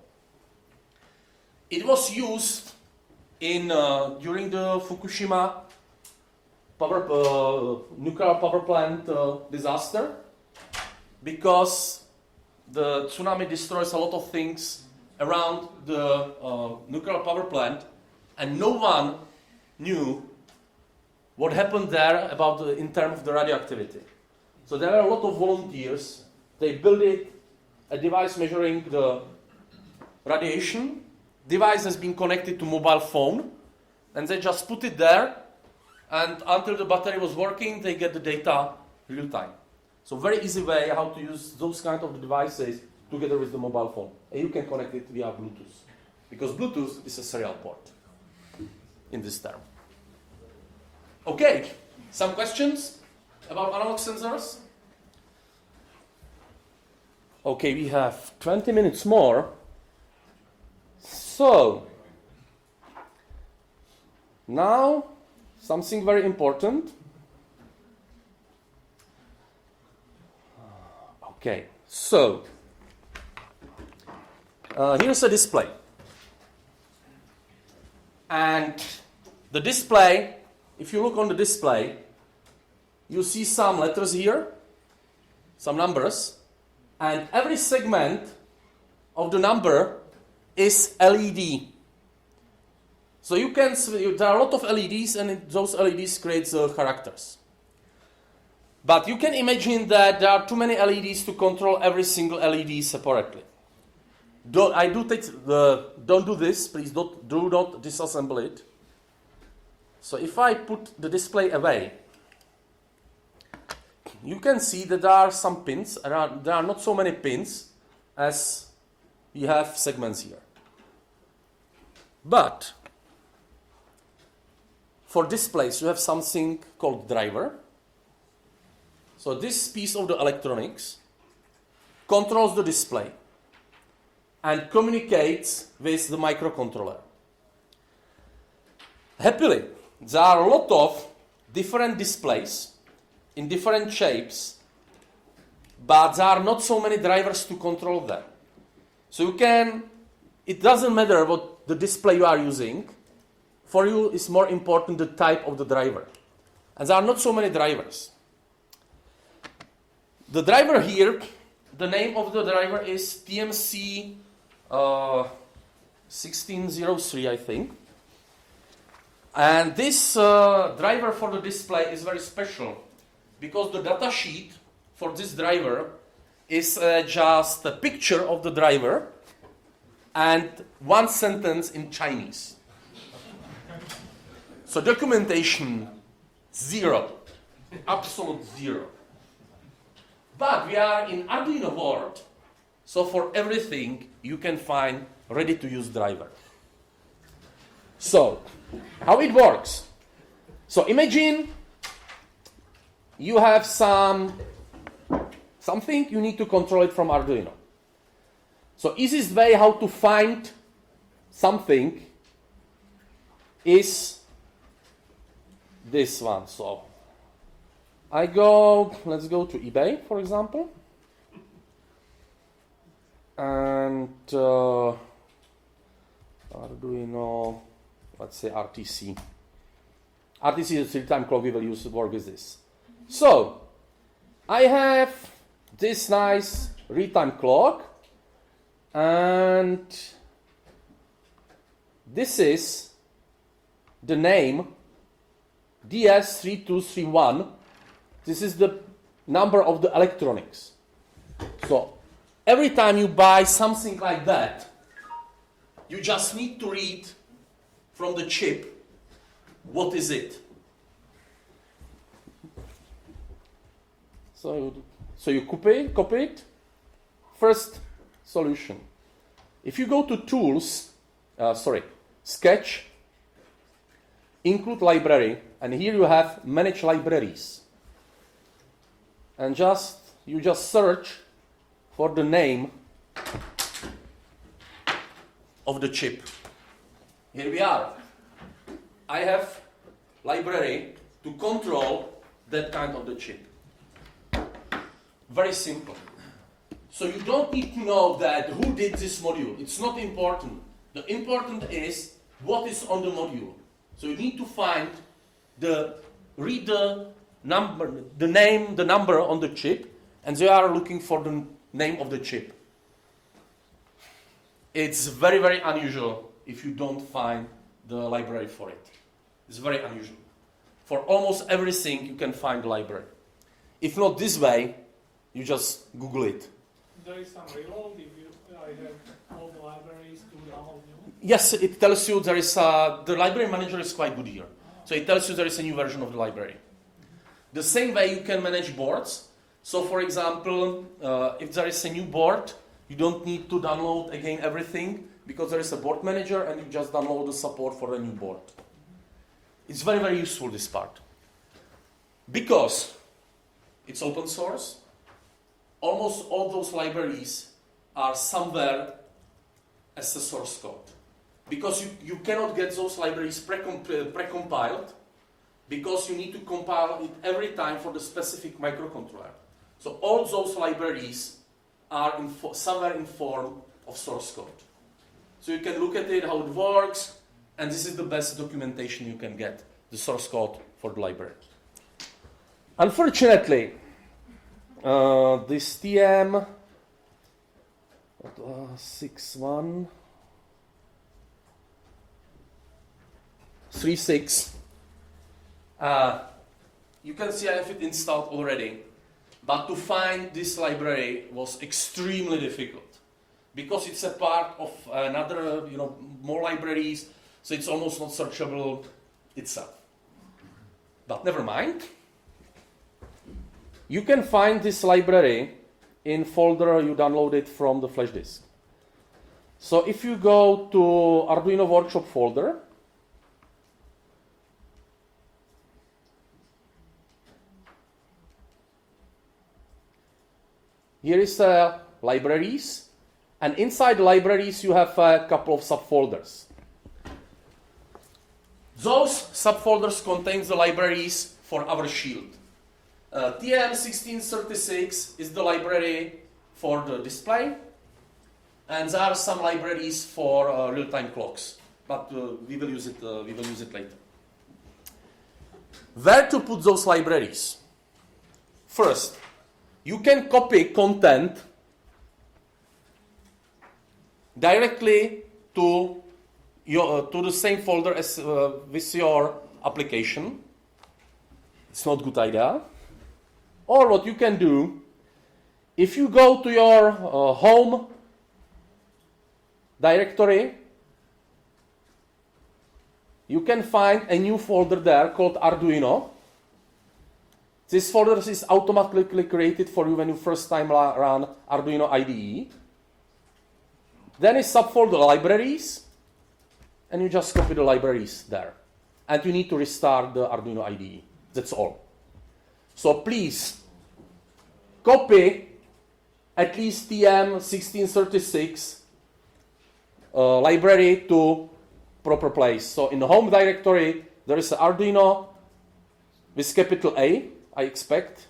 Speaker 1: It was used during the Fukushima nuclear power plant disaster, because the tsunami destroys a lot of things around the nuclear power plant, and no one knew what happened there in terms of the radioactivity. So there are a lot of volunteers. They built a device measuring the radiation. Device has been connected to mobile phone, and they just put it there, and until the battery was working, they get the data real time. So very easy way how to use those kind of devices together with the mobile phone. And you can connect it via Bluetooth, because Bluetooth is a serial port in this term. Okay, some questions about analog sensors? Okay, we have 20 minutes more. So, now something very important. Okay, so here's a display. And the display, if you look on the display, you see some letters here, some numbers, and every segment of the number is LED. So you can see there are a lot of LEDs, and those LEDs create characters. But you can imagine that there are too many LEDs to control every single LED separately. Don't do this, please. Do not disassemble it. So if I put the display away, you can see that there are some pins. There are not so many pins as we have segments here. But for displays, you have something called driver. So this piece of the electronics controls the display and communicates with the microcontroller. Happily, there are a lot of different displays in different shapes, but there are not so many drivers to control them. So it doesn't matter what the display you are using. For you, it's more important the type of the driver. And there are not so many drivers. The driver here, the name of the driver is TMC 1603, I think. And this driver for the display is very special, because the data sheet for this driver is just a picture of the driver and one sentence in Chinese. So documentation, zero. Absolute zero. But we are in Arduino world, so for everything you can find ready-to-use driver. So, how it works? So imagine you have something you need to control it from Arduino. So easiest way how to find something is this one. So let's go to eBay, for example, and Arduino, let's say RTC. RTC is a 3-time clock we will use to work with this. So I have this nice real-time clock, and this is the name DS3231. This is the number of the electronics. So every time you buy something like that, you just need to read from the chip what is it. So you copy it. First solution. If you go to Tools, Sketch, Include Library, and here you have Manage Libraries. And you just search for the name of the chip. Here we are. I have library to control that kind of the chip. Very simple. So you don't need to know that who did this module. It's not important. The important is what is on the module. So you need to find read the number, the name, the number on the chip, and they are looking for the name of the chip. It's very, very unusual if you don't find the library for it. It's very unusual. For almost everything you can find the library. If not this way, you just Google it.
Speaker 4: There is some reload if I have all the libraries to download new.
Speaker 1: Yes, it tells you there is the library manager is quite good here. So it tells you there is a new version of the library. The same way you can manage boards. So for example, if there is a new board, you don't need to download again everything because there is a board manager and you just download the support for a new board. It's very, very useful, this part. Because it's open source, almost all those libraries are somewhere as a source code. Because you cannot get those libraries precompiled because you need to compile it every time for the specific microcontroller. So all those libraries are somewhere in form of source code. So you can look at it, how it works, and this is the best documentation you can get, the source code for the library. Unfortunately, this TM 6136, you can see I have it installed already, but to find this library was extremely difficult because it's a part of another, more libraries, so it's almost not searchable itself. But never mind. You can find this library in folder you downloaded from the flash disk. So if you go to Arduino Workshop folder, here is libraries, and inside libraries you have a couple of subfolders. Those subfolders contain the libraries for our shield. TM1636 is the library for the display, and there are some libraries for real-time clocks, but we will use it later. Where to put those libraries? First, you can copy content directly to the same folder as with your application. It's not a good idea. Or what you can do, if you go to your home directory, you can find a new folder there called Arduino. This folder is automatically created for you when you first time run Arduino IDE. Then is subfolder libraries, and you just copy the libraries there. And you need to restart the Arduino IDE. That's all. So please, copy at least TM1636 library to proper place. So in the home directory, there is an Arduino with capital A, I expect.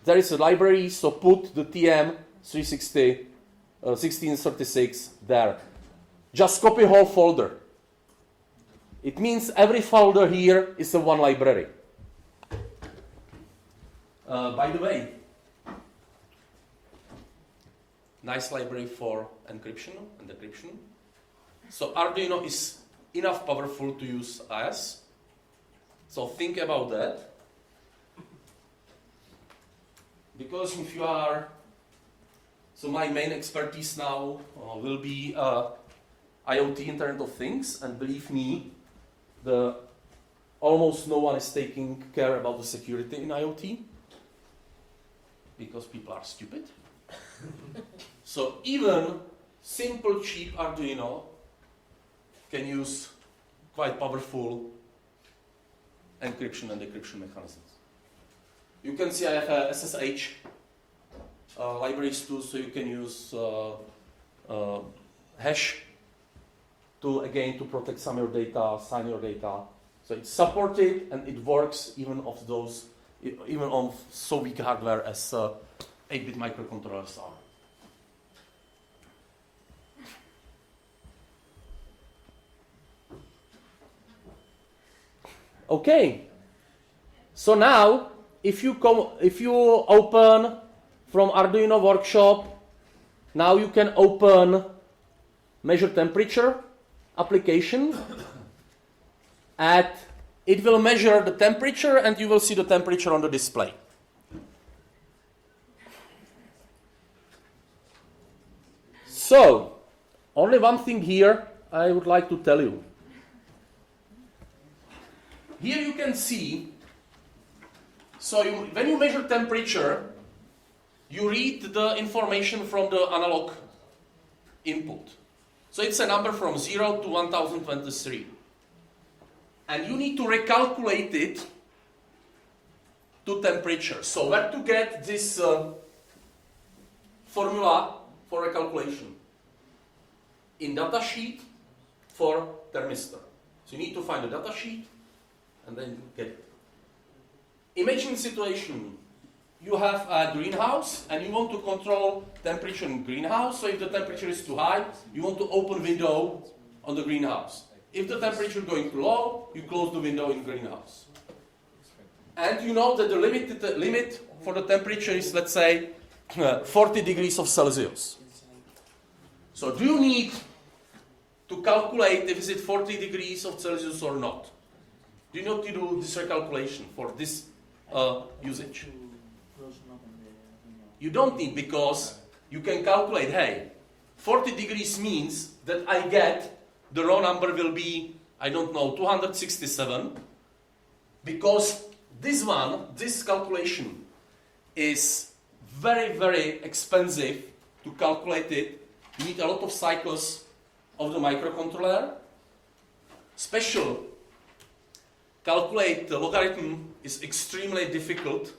Speaker 1: There is a library, so put the TM1636 there. Just copy whole folder. It means every folder here is a one library. By the way, nice library for encryption and decryption. So Arduino is enough powerful to use as. So think about that. Because if you are, so my main expertise now will be IoT, Internet of Things, and believe me, almost no one is taking care about the security in IoT because people are stupid. So even simple, cheap Arduino can use quite powerful encryption and decryption mechanisms. You can see I have SSH libraries too, so you can use hash to protect some of your data, sign your data. So it's supported and it works even on so weak hardware as 8-bit microcontrollers are. Okay. So now, if you open from Arduino Workshop, now you can open measure temperature application, and it will measure the temperature, and you will see the temperature on the display. So, only one thing here I would like to tell you. Here you can see, so when you measure temperature, you read the information from the analog input. So it's a number from 0 to 1023. And you need to recalculate it to temperature. So where to get this formula for recalculation? In datasheet for thermistor. So you need to find the datasheet and then get it. Imagine the situation. You have a greenhouse and you want to control temperature in greenhouse. So if the temperature is too high, you want to open window on the greenhouse. If the temperature is going too low, you close the window in greenhouse. And you know that the limit for the temperature is, let's say, 40 degrees of Celsius. So do you need to calculate if it's 40 degrees of Celsius or not? Do you need to do this recalculation for this usage? You don't need, because you can calculate, hey, 40 degrees means that I get the raw number will be, I don't know, 267, because this calculation is very, very expensive to calculate it. You need a lot of cycles of the microcontroller. Special calculate the logarithm is extremely difficult,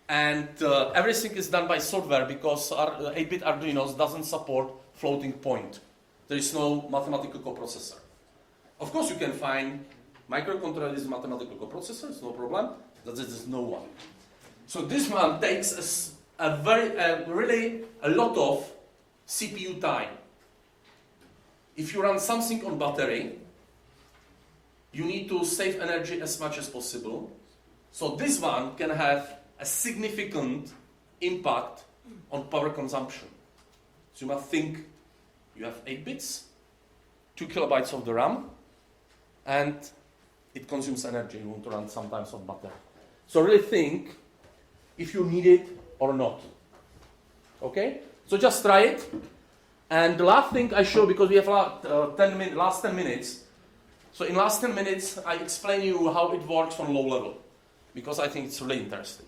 Speaker 1: and everything is done by software because 8-bit Arduinos doesn't support floating point. There is no mathematical coprocessor. Of course, you can find microcontroller is a mathematical coprocessor, it's no problem. There's no one. So this one takes really a lot of CPU time. If you run something on battery, you need to save energy as much as possible. So this one can have a significant impact on power consumption. So you must think you have 8 bits, 2 kilobytes of the RAM, and it consumes energy. You want to run sometimes on battery. So really think if you need it or not. Okay? So just try it. And the last thing I show, because we have last 10 minutes. So in last 10 minutes, I explain you how it works on low level, because I think it's really interesting.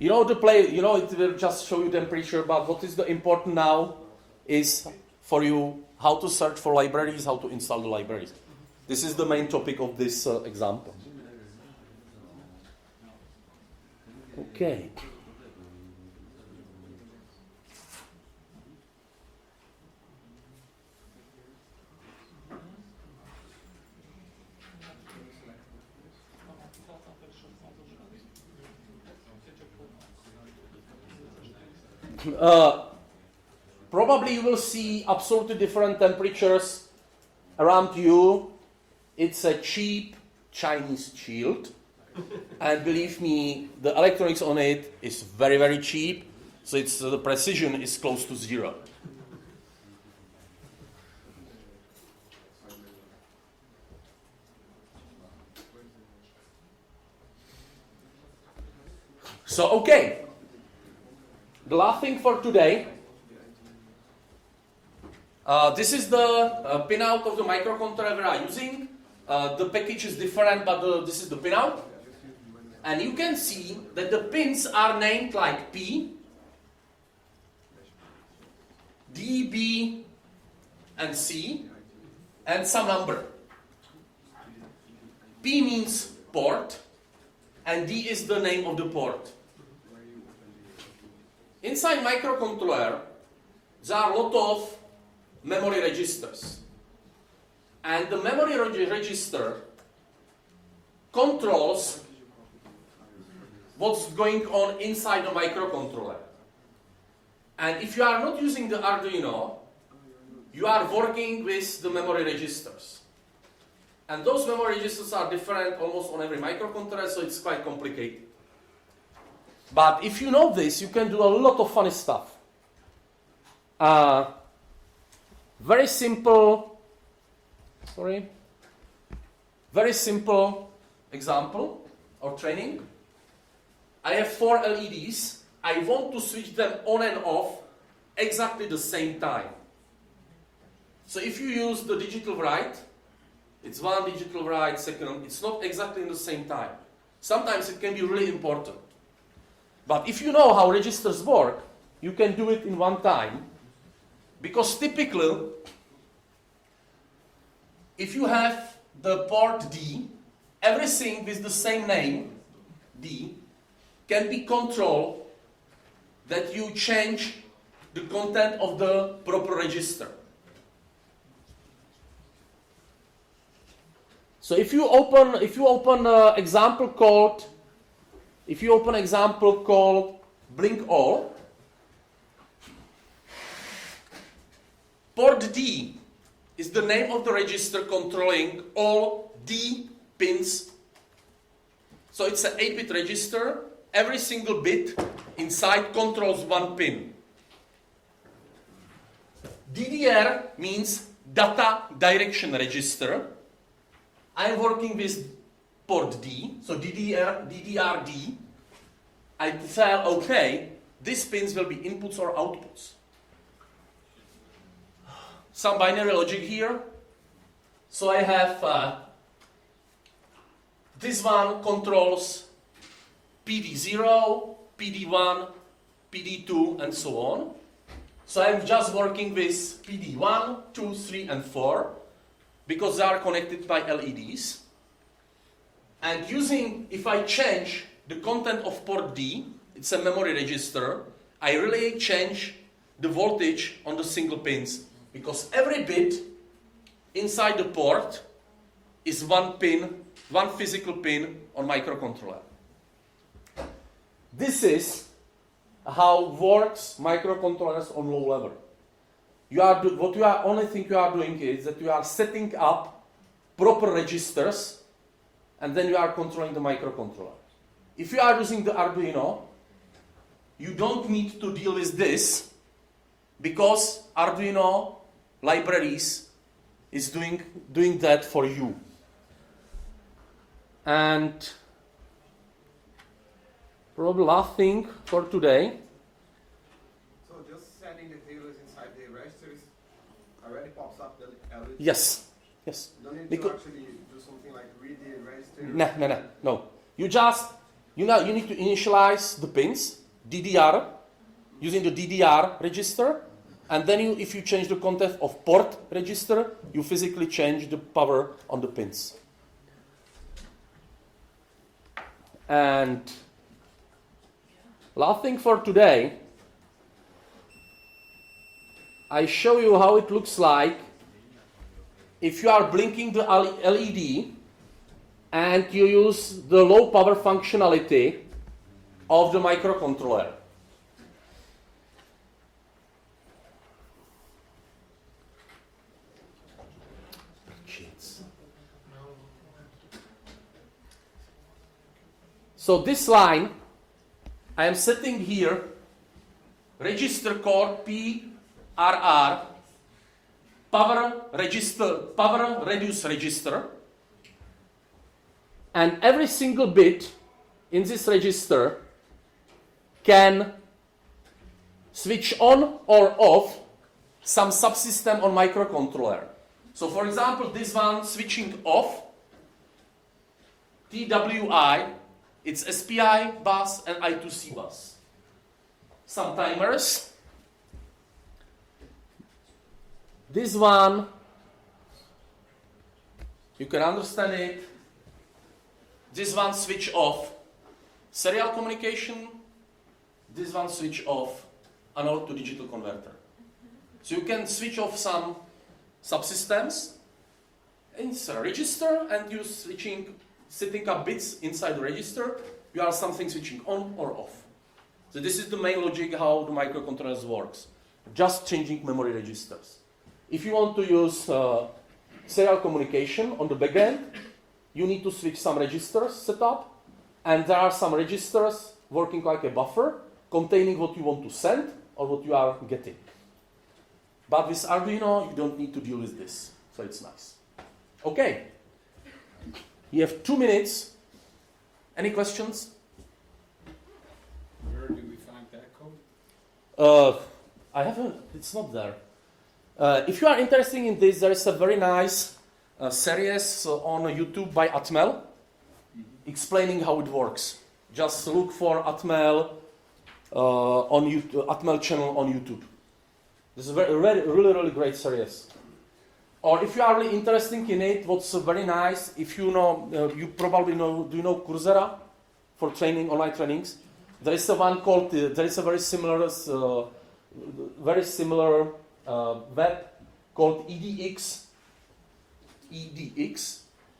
Speaker 1: It will just show you temperature, but what is the important now is for you how to search for libraries, how to install the libraries. This is the main topic of this example. Okay. probably you will see absolutely different temperatures around you. It's a cheap Chinese shield. And believe me, the electronics on it is very, very cheap. So the precision is close to zero. So, okay. The last thing for today. This is the pinout of the microcontroller we are using. The package is different, but this is the pinout. And you can see that the pins are named like P, D, B, and C, and some number. P means port, and D is the name of the port. Inside microcontroller, there are a lot of memory registers. And the memory register controls what's going on inside the microcontroller. And if you are not using the Arduino, you are working with the memory registers. And those memory registers are different almost on every microcontroller, so it's quite complicated. But if you know this, you can do a lot of funny stuff. Very simple example or training. I have 4 LEDs. I want to switch them on and off exactly the same time. So if you use the digital write, it's one digital write, second, it's not exactly in the same time. Sometimes it can be really important. But if you know how registers work, you can do it in one time. Because typically, if you have the port D, everything with the same name, D, can be controlled that you change the content of the proper register. So if you open example called blink all, port D is the name of the register controlling all D pins. So it's an 8-bit register. Every single bit inside controls one pin. DDR means data direction register. I'm working with port D, so DDRD. I tell, okay, these pins will be inputs or outputs. Some binary logic here. So I have this one controls PD0, PD1, PD2, and so on. So I'm just working with PD1, 2, 3, and 4 because they are connected by LEDs. And if I change the content of port D, it's a memory register, I really change the voltage on the single pins because every bit inside the port is one pin, one physical pin on microcontroller. This is how works microcontrollers on low level. Only thing you are doing is that you are setting up proper registers and then you are controlling the microcontroller. If you are using the Arduino, you don't need to deal with this because Arduino libraries is doing that for you. And probably last thing for today.
Speaker 2: So just setting the tables inside the registers already pops up the LED?
Speaker 1: Yes.
Speaker 2: You don't need to actually do something like read the register?
Speaker 1: No. You need to initialize the pins, DDR, using the DDR register, and then if you change the content of port register, you physically change the power on the pins. And last thing for today, I show you how it looks like if you are blinking the LED and you use the low power functionality of the microcontroller. So this line, I am setting here register code PRR, power reduce register, and every single bit in this register can switch on or off some subsystem on microcontroller. So for example, this one switching off, TWI, it's SPI bus and I2C bus. Some timers. This one, you can understand it. This one switch off serial communication. This one switch off analog to digital converter. So you can switch off some subsystems. It's a register and you setting up bits inside the register. You are something switching on or off. So this is the main logic how the microcontrollers works. Just changing memory registers. If you want to use serial communication on the back end, you need to switch some registers set up, and there are some registers working like a buffer containing what you want to send or what you are getting. But with Arduino, you don't need to deal with this, so it's nice. Okay, you have 2 minutes. Any questions?
Speaker 9: Where do we find that code?
Speaker 1: I haven't, it's not there. If you are interested in this, there is a very nice series on YouTube by Atmel explaining how it works. Just look for Atmel on YouTube, Atmel channel on YouTube. This is a really great series. Or if you are really interested in it, what's very nice, if you know, you probably know, do you know Coursera for training, online trainings? There is a one called, there is a very similar web called EDX,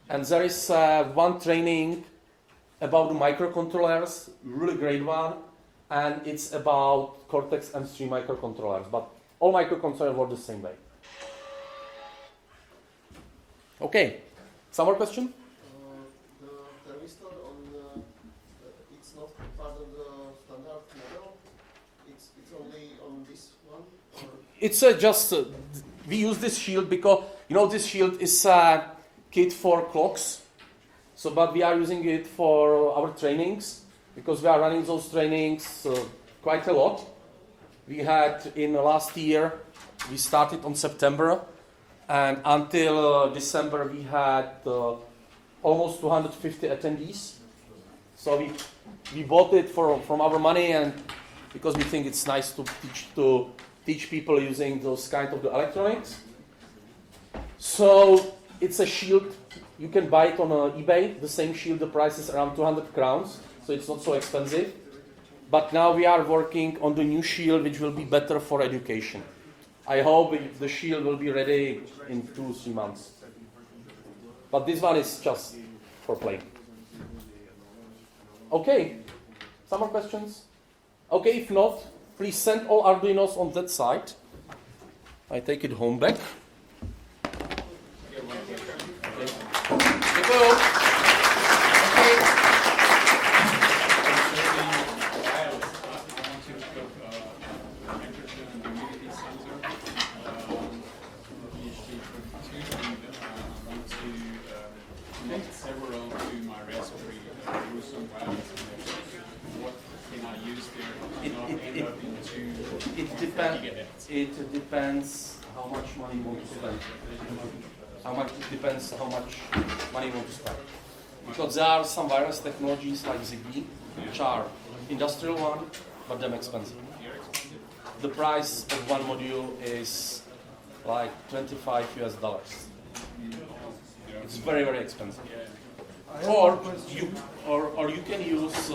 Speaker 1: and there is one training about the microcontrollers, really great one, and it's about Cortex M3 microcontrollers, but all microcontrollers work the same way. Okay, some more question?
Speaker 8: The thermistor on it's not part of the standard model. It's only on this one. Or?
Speaker 1: It's just we use this shield because you know this shield is a kit for clocks. So, but we are using it for our trainings because we are running those trainings quite a lot. We had in last year, we started on September, and until December we had almost 250 attendees. So we bought it from our money, and because we think it's nice to teach people using those kind of the electronics. So it's a shield. You can buy it on eBay. The same shield, the price is around 200 crowns, so it's not so expensive. But now we are working on the new shield, which will be better for education. I hope the shield will be ready in 2-3 months. But this one is just for play. Okay, some more questions? Okay, if not, please send all Arduinos on that side. I take it home back. It depends how much money you want to spend. It depends how much money you want to spend. Because there are some wireless technologies like ZigBee, which are industrial one, but they're expensive. The price of one module is like $25 US. It's very, very expensive. Or you can use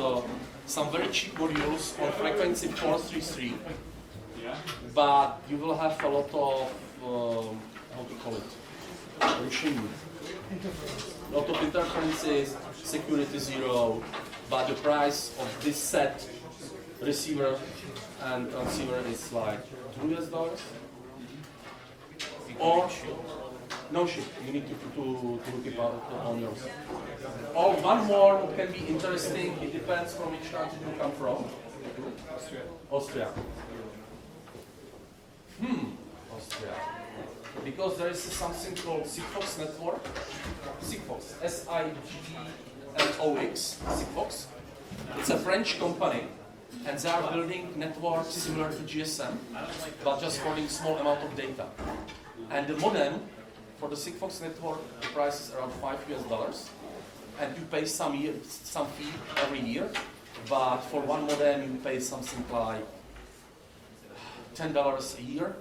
Speaker 1: some very cheap modules on frequency 433. But you will have a lot of, how to call it, regime. A lot of interferences, security zero, but the price of this set, receiver and transceiver is like $2 US. Or, no ship, you need to hook it up on yours. Or one more can be interesting. It depends from which country you come from. Austria. Austria. Because there is something called Sigfox network. Sigfox. S-I-G-F-O-X. Sigfox. It's a French company. And they are building networks similar to GSM, but just holding small amount of data. And the modem for the Sigfox network, the price is around $5 and you pay some fee every year. But for one modem, you pay something like $10 a year,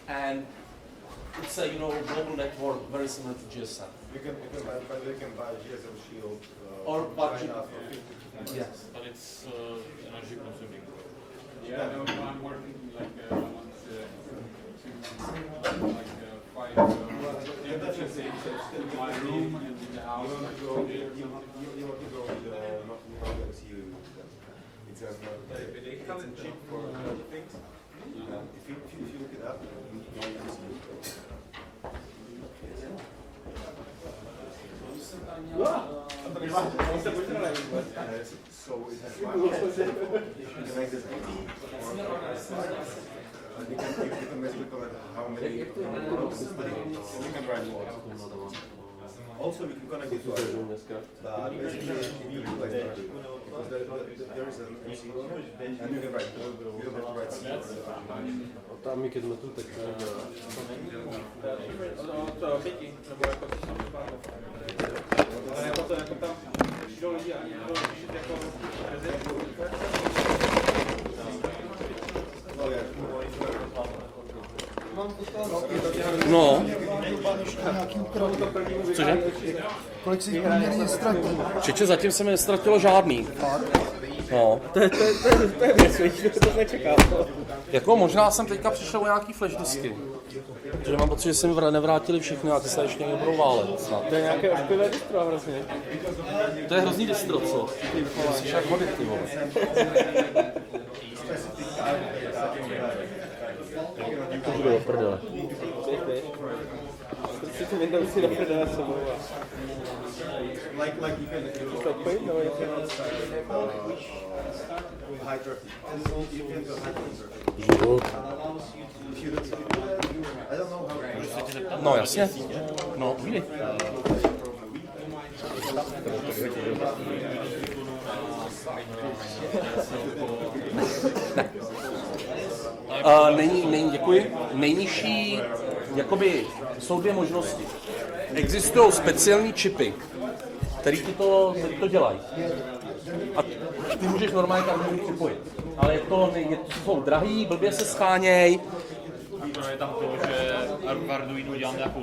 Speaker 1: and it's a global network very similar to GSM.
Speaker 6: You can buy GSM Shield
Speaker 1: Or budget.
Speaker 9: Yes. But it's energy consuming.
Speaker 3: Yeah, no, I'm working like five temperatures in my room and in the house.
Speaker 6: You want to go with the non-MCU. It's a chip for things. If you look it up, non-MCU. So it has one. You can make this 80 or you can measure how many you can write more. Also, we can connect it to Arduino. Basically, you do like that because there is an MCU and you can write. You don't have to write C.
Speaker 9: Tam mi keď sme tu, tak
Speaker 3: To pěti, nebo jako to tam ale jako to jako tam přijdou lidi a někdo řešit jako
Speaker 1: No.
Speaker 3: Cože?
Speaker 10: Kolik si průměrně ztratil?
Speaker 1: Čeče, zatím se mi nestratilo žádný. No.
Speaker 3: To je věc, to nečekám.
Speaker 1: Jako možná jsem teďka přišel o nějaký flash disky. Protože mám pocit, že se mi nevrátili všechny a ty se ještě někdo budou válet snad.
Speaker 3: To je nějaké ošklivé distro hrozně.
Speaker 1: To je hrozný distro, co? Musíš jak hodit, ty vole. Už jde do prdele.
Speaker 3: Si to Windows si do prdele sebou.
Speaker 6: Like you can
Speaker 3: Stopit, nebo jak je
Speaker 6: high traffic. You can go high traffic.
Speaker 1: Život.
Speaker 6: I don't know how.
Speaker 1: No jasně. No, víš. Není, děkuji. Nejnižší, jakoby, jsou dvě možnosti. Existují speciální čipy, který to dělají. A ty můžeš normálně tam připojit. Ale to jsou drahý, blbě se scháněj.
Speaker 9: je tam to, že v Arduino dělám nějakou